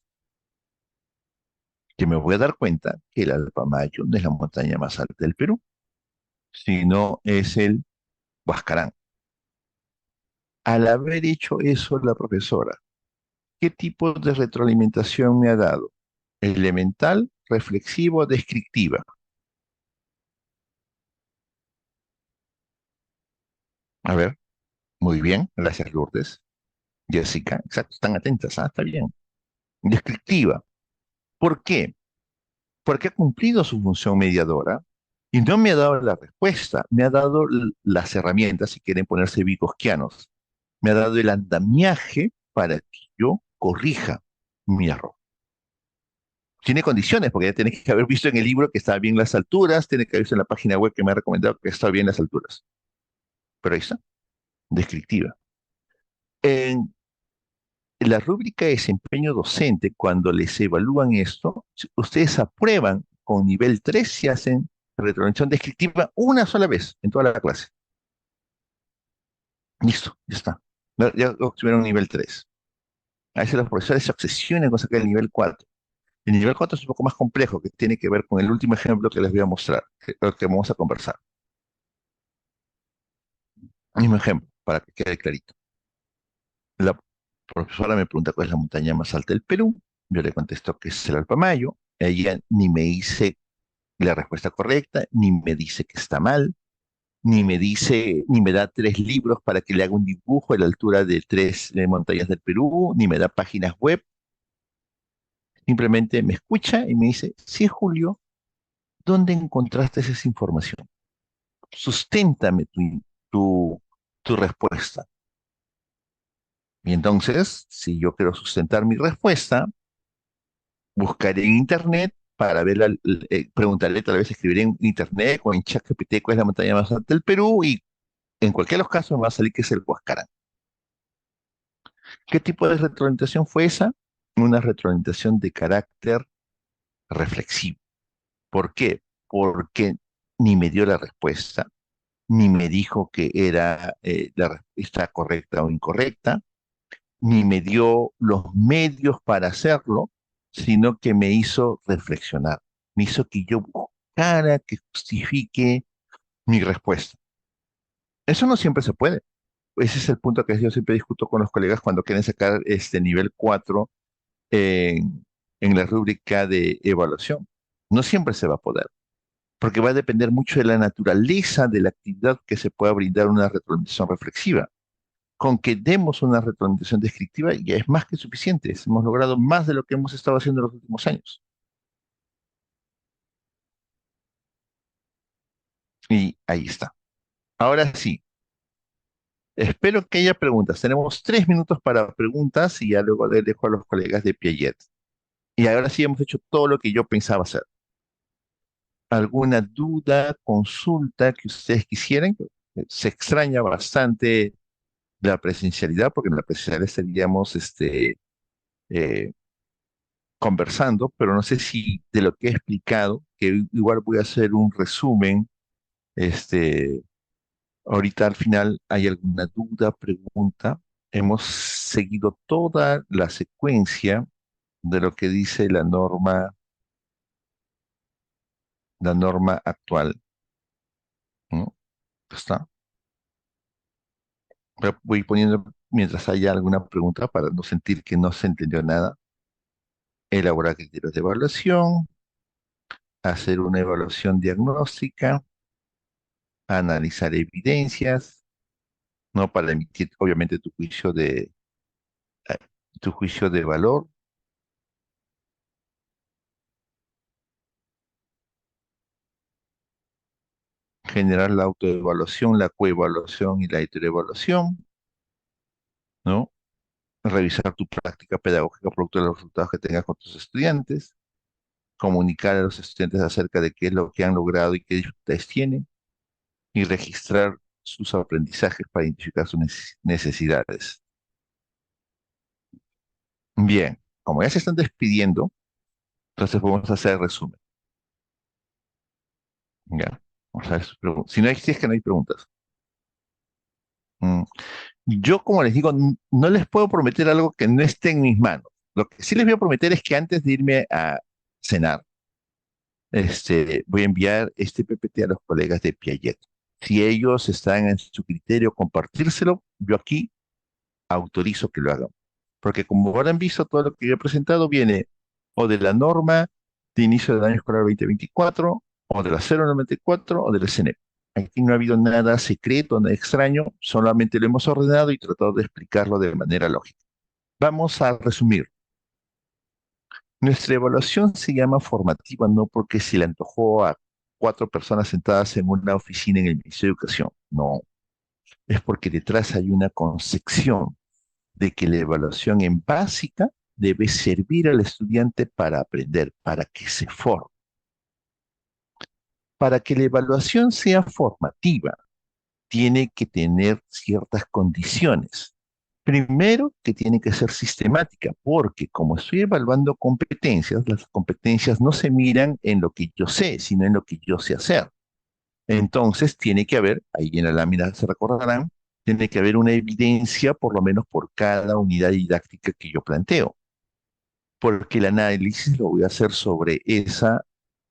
Que me voy a dar cuenta que el Alpamayo no es la montaña más alta del Perú, sino es el Huascarán. Al haber hecho eso la profesora, ¿qué tipo de retroalimentación me ha dado? Elemental, reflexivo, descriptiva. A ver, muy bien, gracias Lourdes. Jessica, exacto, están atentas, está bien. Descriptiva. ¿Por qué? Porque ha cumplido su función mediadora y no me ha dado la respuesta, me ha dado las herramientas, si quieren ponerse vygotsquianos, me ha dado el andamiaje para que yo corrija mi error. Tiene condiciones, porque ya tiene que haber visto en el libro que estaba bien las alturas, tiene que haber visto en la página web que me ha recomendado que estaba bien las alturas. Pero ahí está, descriptiva. En la rúbrica de desempeño docente, cuando les evalúan esto, si ustedes aprueban con nivel 3 si hacen retroalimentación descriptiva una sola vez en toda la clase. Listo, ya está. Ya obtuvieron nivel 3. A veces los profesores se obsesionan con sacar el nivel 4. El nivel 4 es un poco más complejo, que tiene que ver con el último ejemplo que les voy a mostrar, que vamos a conversar. Mismo ejemplo, para que quede clarito. La profesora me pregunta cuál es la montaña más alta del Perú. Yo le contesto que es el Alpamayo. Ella ni me dice la respuesta correcta, ni me dice que está mal, ni me dice, ni me da 3 libros para que le haga un dibujo a la altura de 3 montañas del Perú, ni me da páginas web. Simplemente me escucha y me dice, sí, Julio, ¿dónde encontraste esa información? Susténtame tu, tu respuesta. Y entonces, si yo quiero sustentar mi respuesta, buscaré en internet para ver, preguntarle, tal vez escribiré en internet o en ChatGPT cuál es la montaña más alta del Perú y en cualquiera de los casos me va a salir que es el Huascarán. ¿Qué tipo de retroalimentación fue esa? Una retroalimentación de carácter reflexivo. ¿Por qué? Porque ni me dio la respuesta, ni me dijo que era la respuesta correcta o incorrecta, ni me dio los medios para hacerlo, sino que me hizo reflexionar, me hizo que yo buscara, que justifique mi respuesta. Eso no siempre se puede. Ese es el punto que yo siempre discuto con los colegas cuando quieren sacar este nivel 4 en la rúbrica de evaluación. No siempre se va a poder, porque va a depender mucho de la naturaleza de la actividad que se pueda brindar una retroalimentación reflexiva. Con que demos una retroalimentación descriptiva ya es más que suficiente. Hemos logrado más de lo que hemos estado haciendo en los últimos años. Y ahí está. Ahora sí, espero que haya preguntas. Tenemos 3 minutos para preguntas y ya luego le dejo a los colegas de Piaget. Y ahora sí hemos hecho todo lo que yo pensaba hacer. ¿Alguna duda, consulta que ustedes quisieran? Se extraña bastante la presencialidad, porque en la presencialidad estaríamos eh, conversando, pero no sé si de lo que he explicado, que igual voy a hacer un resumen, este, ahorita al final hay alguna duda, pregunta. Hemos seguido toda la secuencia de lo que dice la norma actual, ¿no? Está. Voy poniendo, mientras haya alguna pregunta, para no sentir que no se entendió nada, elaborar criterios de evaluación, hacer una evaluación diagnóstica, analizar evidencias, no para emitir, obviamente, eh, tu juicio de valor, generar la autoevaluación, la coevaluación y la heteroevaluación, ¿no? Revisar tu práctica pedagógica producto de los resultados que tengas con tus estudiantes, comunicar a los estudiantes acerca de qué es lo que han logrado y qué dificultades tienen, y registrar sus aprendizajes para identificar sus necesidades. Bien, como ya se están despidiendo, entonces vamos a hacer el resumen. ¿Ya? Vamos a ver sus preguntas. Si es que no hay preguntas. Mm, Yo, como les digo, no les puedo prometer algo que no esté en mis manos. Lo que sí les voy a prometer es que antes de irme a cenar, voy a enviar este PPT a los colegas de Piaget. Si ellos están en su criterio compartírselo, yo aquí autorizo que lo hagan. Porque como habrán visto, todo lo que yo he presentado viene o de la norma de inicio del año escolar 2024, o de la 094, o del SNEP. Aquí no ha habido nada secreto, nada extraño, solamente lo hemos ordenado y tratado de explicarlo de manera lógica. Vamos a resumir. Nuestra evaluación se llama formativa no porque se le antojó a 4 personas sentadas en una oficina en el Ministerio de Educación. No, es porque detrás hay una concepción de que la evaluación en básica debe servir al estudiante para aprender, para que se forme. Para que la evaluación sea formativa, tiene que tener ciertas condiciones. Primero, que tiene que ser sistemática, porque como estoy evaluando competencias, las competencias no se miran en lo que yo sé, sino en lo que yo sé hacer. Entonces, tiene que haber, ahí en la lámina se recordarán, tiene que haber una evidencia, por lo menos por cada unidad didáctica que yo planteo, porque el análisis lo voy a hacer sobre esa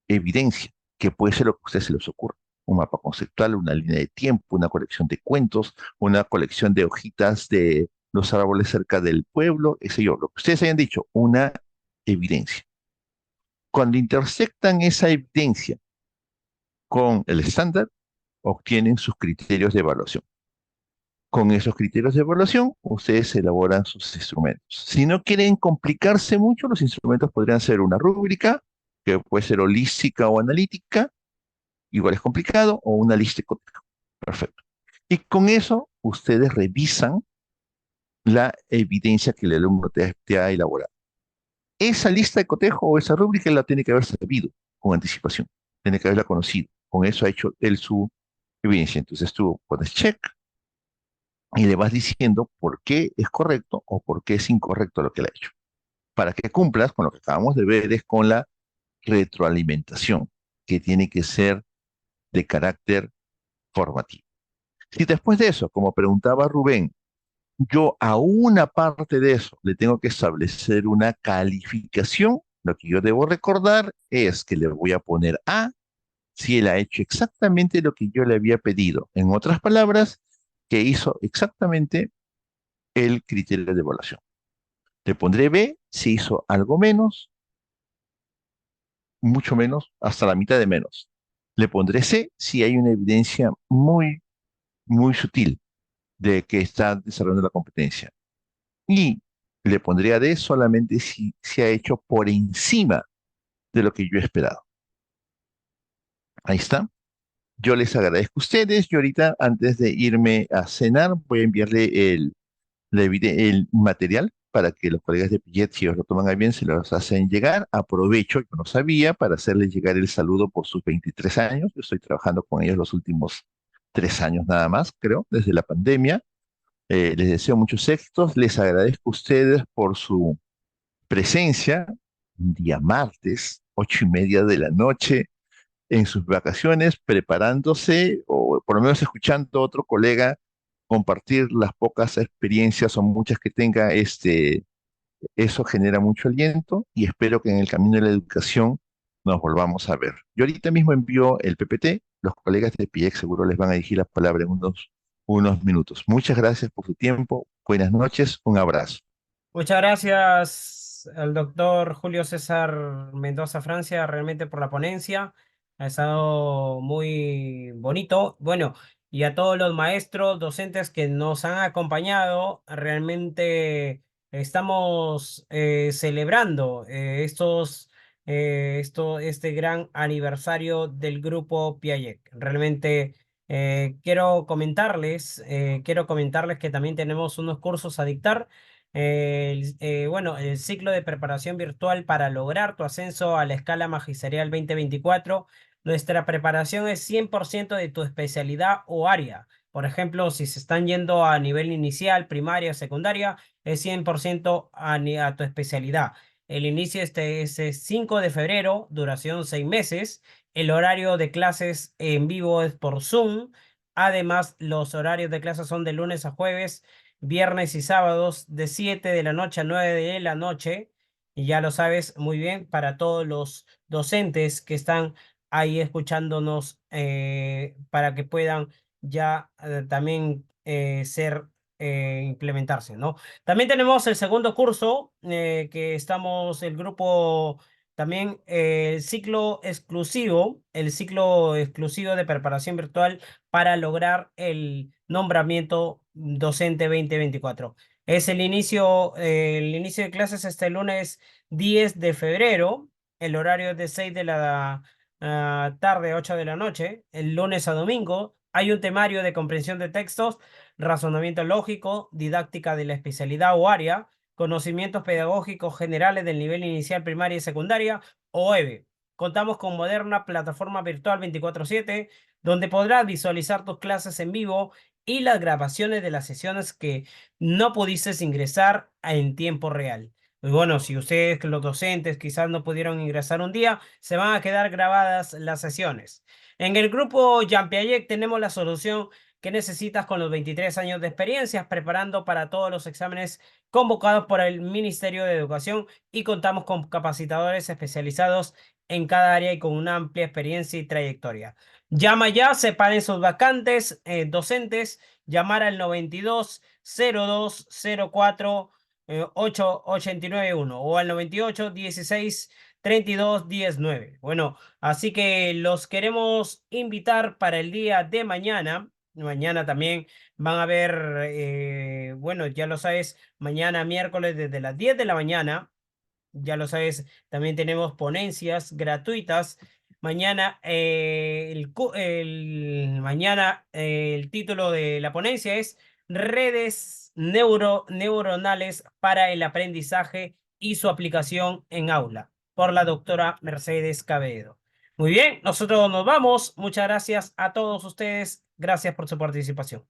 evidencia, que puede ser lo que a ustedes se les ocurra. un mapa conceptual, una línea de tiempo, una colección de cuentos, una colección de hojitas de los árboles cerca del pueblo, ese yo, lo que ustedes hayan dicho, una evidencia. Cuando intersectan esa evidencia con el estándar, obtienen sus criterios de evaluación. Con esos criterios de evaluación, ustedes elaboran sus instrumentos. Si no quieren complicarse mucho, los instrumentos podrían ser una rúbrica, que puede ser holística o analítica, igual es complicado, o una lista de cotejo. Perfecto. Y con eso, ustedes revisan la evidencia que el alumno te ha elaborado. Esa lista de cotejo o esa rúbrica la tiene que haber sabido con anticipación, tiene que haberla conocido. Con eso ha hecho él su evidencia. Entonces tú pones check y le vas diciendo por qué es correcto o por qué es incorrecto lo que le ha hecho. Para que cumplas con lo que acabamos de ver es con la retroalimentación, que tiene que ser de carácter formativo. Si después de eso, como preguntaba Rubén, yo a una parte de eso le tengo que establecer una calificación, lo que yo debo recordar es que le voy a poner A si él ha hecho exactamente lo que yo le había pedido. En otras palabras, que hizo exactamente el criterio de evaluación. Le pondré B si hizo algo menos, mucho menos, hasta la mitad de menos. Le pondré C si hay una evidencia muy, muy sutil de que está desarrollando la competencia. Y le pondría D solamente si se ha hecho por encima de lo que yo he esperado. Ahí está. Yo les agradezco a ustedes. Yo ahorita, antes de irme a cenar, voy a enviarle el material para que los colegas de Pillet, si os lo toman a bien, se los hacen llegar. Aprovecho, yo no sabía, para hacerles llegar el saludo por sus 23 años. Yo estoy trabajando con ellos los últimos 3 años nada más, creo, desde la pandemia. Les deseo muchos éxitos. Les agradezco a ustedes por su presencia un día martes, 8:30 de la noche, en sus vacaciones, preparándose o por lo menos escuchando a otro colega compartir las pocas experiencias o muchas que tenga, eso genera mucho aliento y espero que en el camino de la educación nos volvamos a ver. Yo ahorita mismo envío el PPT, los colegas de PIEX seguro les van a dirigir la palabra en unos minutos. Muchas gracias por su tiempo, buenas noches, un abrazo. Muchas gracias al doctor Julio César Mendoza Francia realmente por la ponencia. Ha estado muy bonito. Bueno, y a todos los maestros, docentes que nos han acompañado, realmente estamos celebrando este gran aniversario del grupo Piaget. Realmente quiero comentarles que también tenemos unos cursos a dictar. Bueno, el ciclo de preparación virtual para lograr tu ascenso a la escala magisterial 2024. Nuestra preparación es 100% de tu especialidad o área. Por ejemplo, si se están yendo a nivel inicial, primaria, secundaria, es 100% a tu especialidad. El inicio es 5 de febrero, duración 6 meses. El horario de clases en vivo es por Zoom. Además, los horarios de clases son de lunes a jueves, viernes y sábados de 7 de la noche a 9 de la noche. Y ya lo sabes muy bien, para todos los docentes que están ahí escuchándonos, para que puedan ya también implementarse, ¿no? También tenemos el segundo curso, que estamos, el grupo, también el ciclo exclusivo de preparación virtual para lograr el nombramiento docente 2024. Es el inicio de clases este lunes 10 de febrero. El horario es de 6 de la tarde a 8 de la noche. El lunes a domingo hay un temario de comprensión de textos, razonamiento lógico, didáctica de la especialidad o área, conocimientos pedagógicos generales del nivel inicial, primaria y secundaria, o EVE. Contamos con moderna plataforma virtual 24/7, donde podrás visualizar tus clases en vivo y las grabaciones de las sesiones que no pudiste ingresar en tiempo real. Y bueno, si ustedes, los docentes, quizás no pudieron ingresar un día, se van a quedar grabadas las sesiones. En el grupo Jean Piaget tenemos la solución que necesitas con los 23 años de experiencia, preparando para todos los exámenes convocados por el Ministerio de Educación y contamos con capacitadores especializados en cada área y con una amplia experiencia y trayectoria. Llama ya, separen sus vacantes docentes, llamar al 92 02 04 8891 o al 98 16 32 19. Bueno, así que los queremos invitar para el día de mañana. Mañana también van a ver, bueno, ya lo sabes, mañana miércoles desde las 10 de la mañana. Ya lo sabes, también tenemos ponencias gratuitas. Mañana, mañana el título de la ponencia es Redes neuronales para el aprendizaje y su aplicación en aula, por la doctora Mercedes Cabedo. Muy bien, nosotros nos vamos. Muchas gracias a todos ustedes. Gracias por su participación.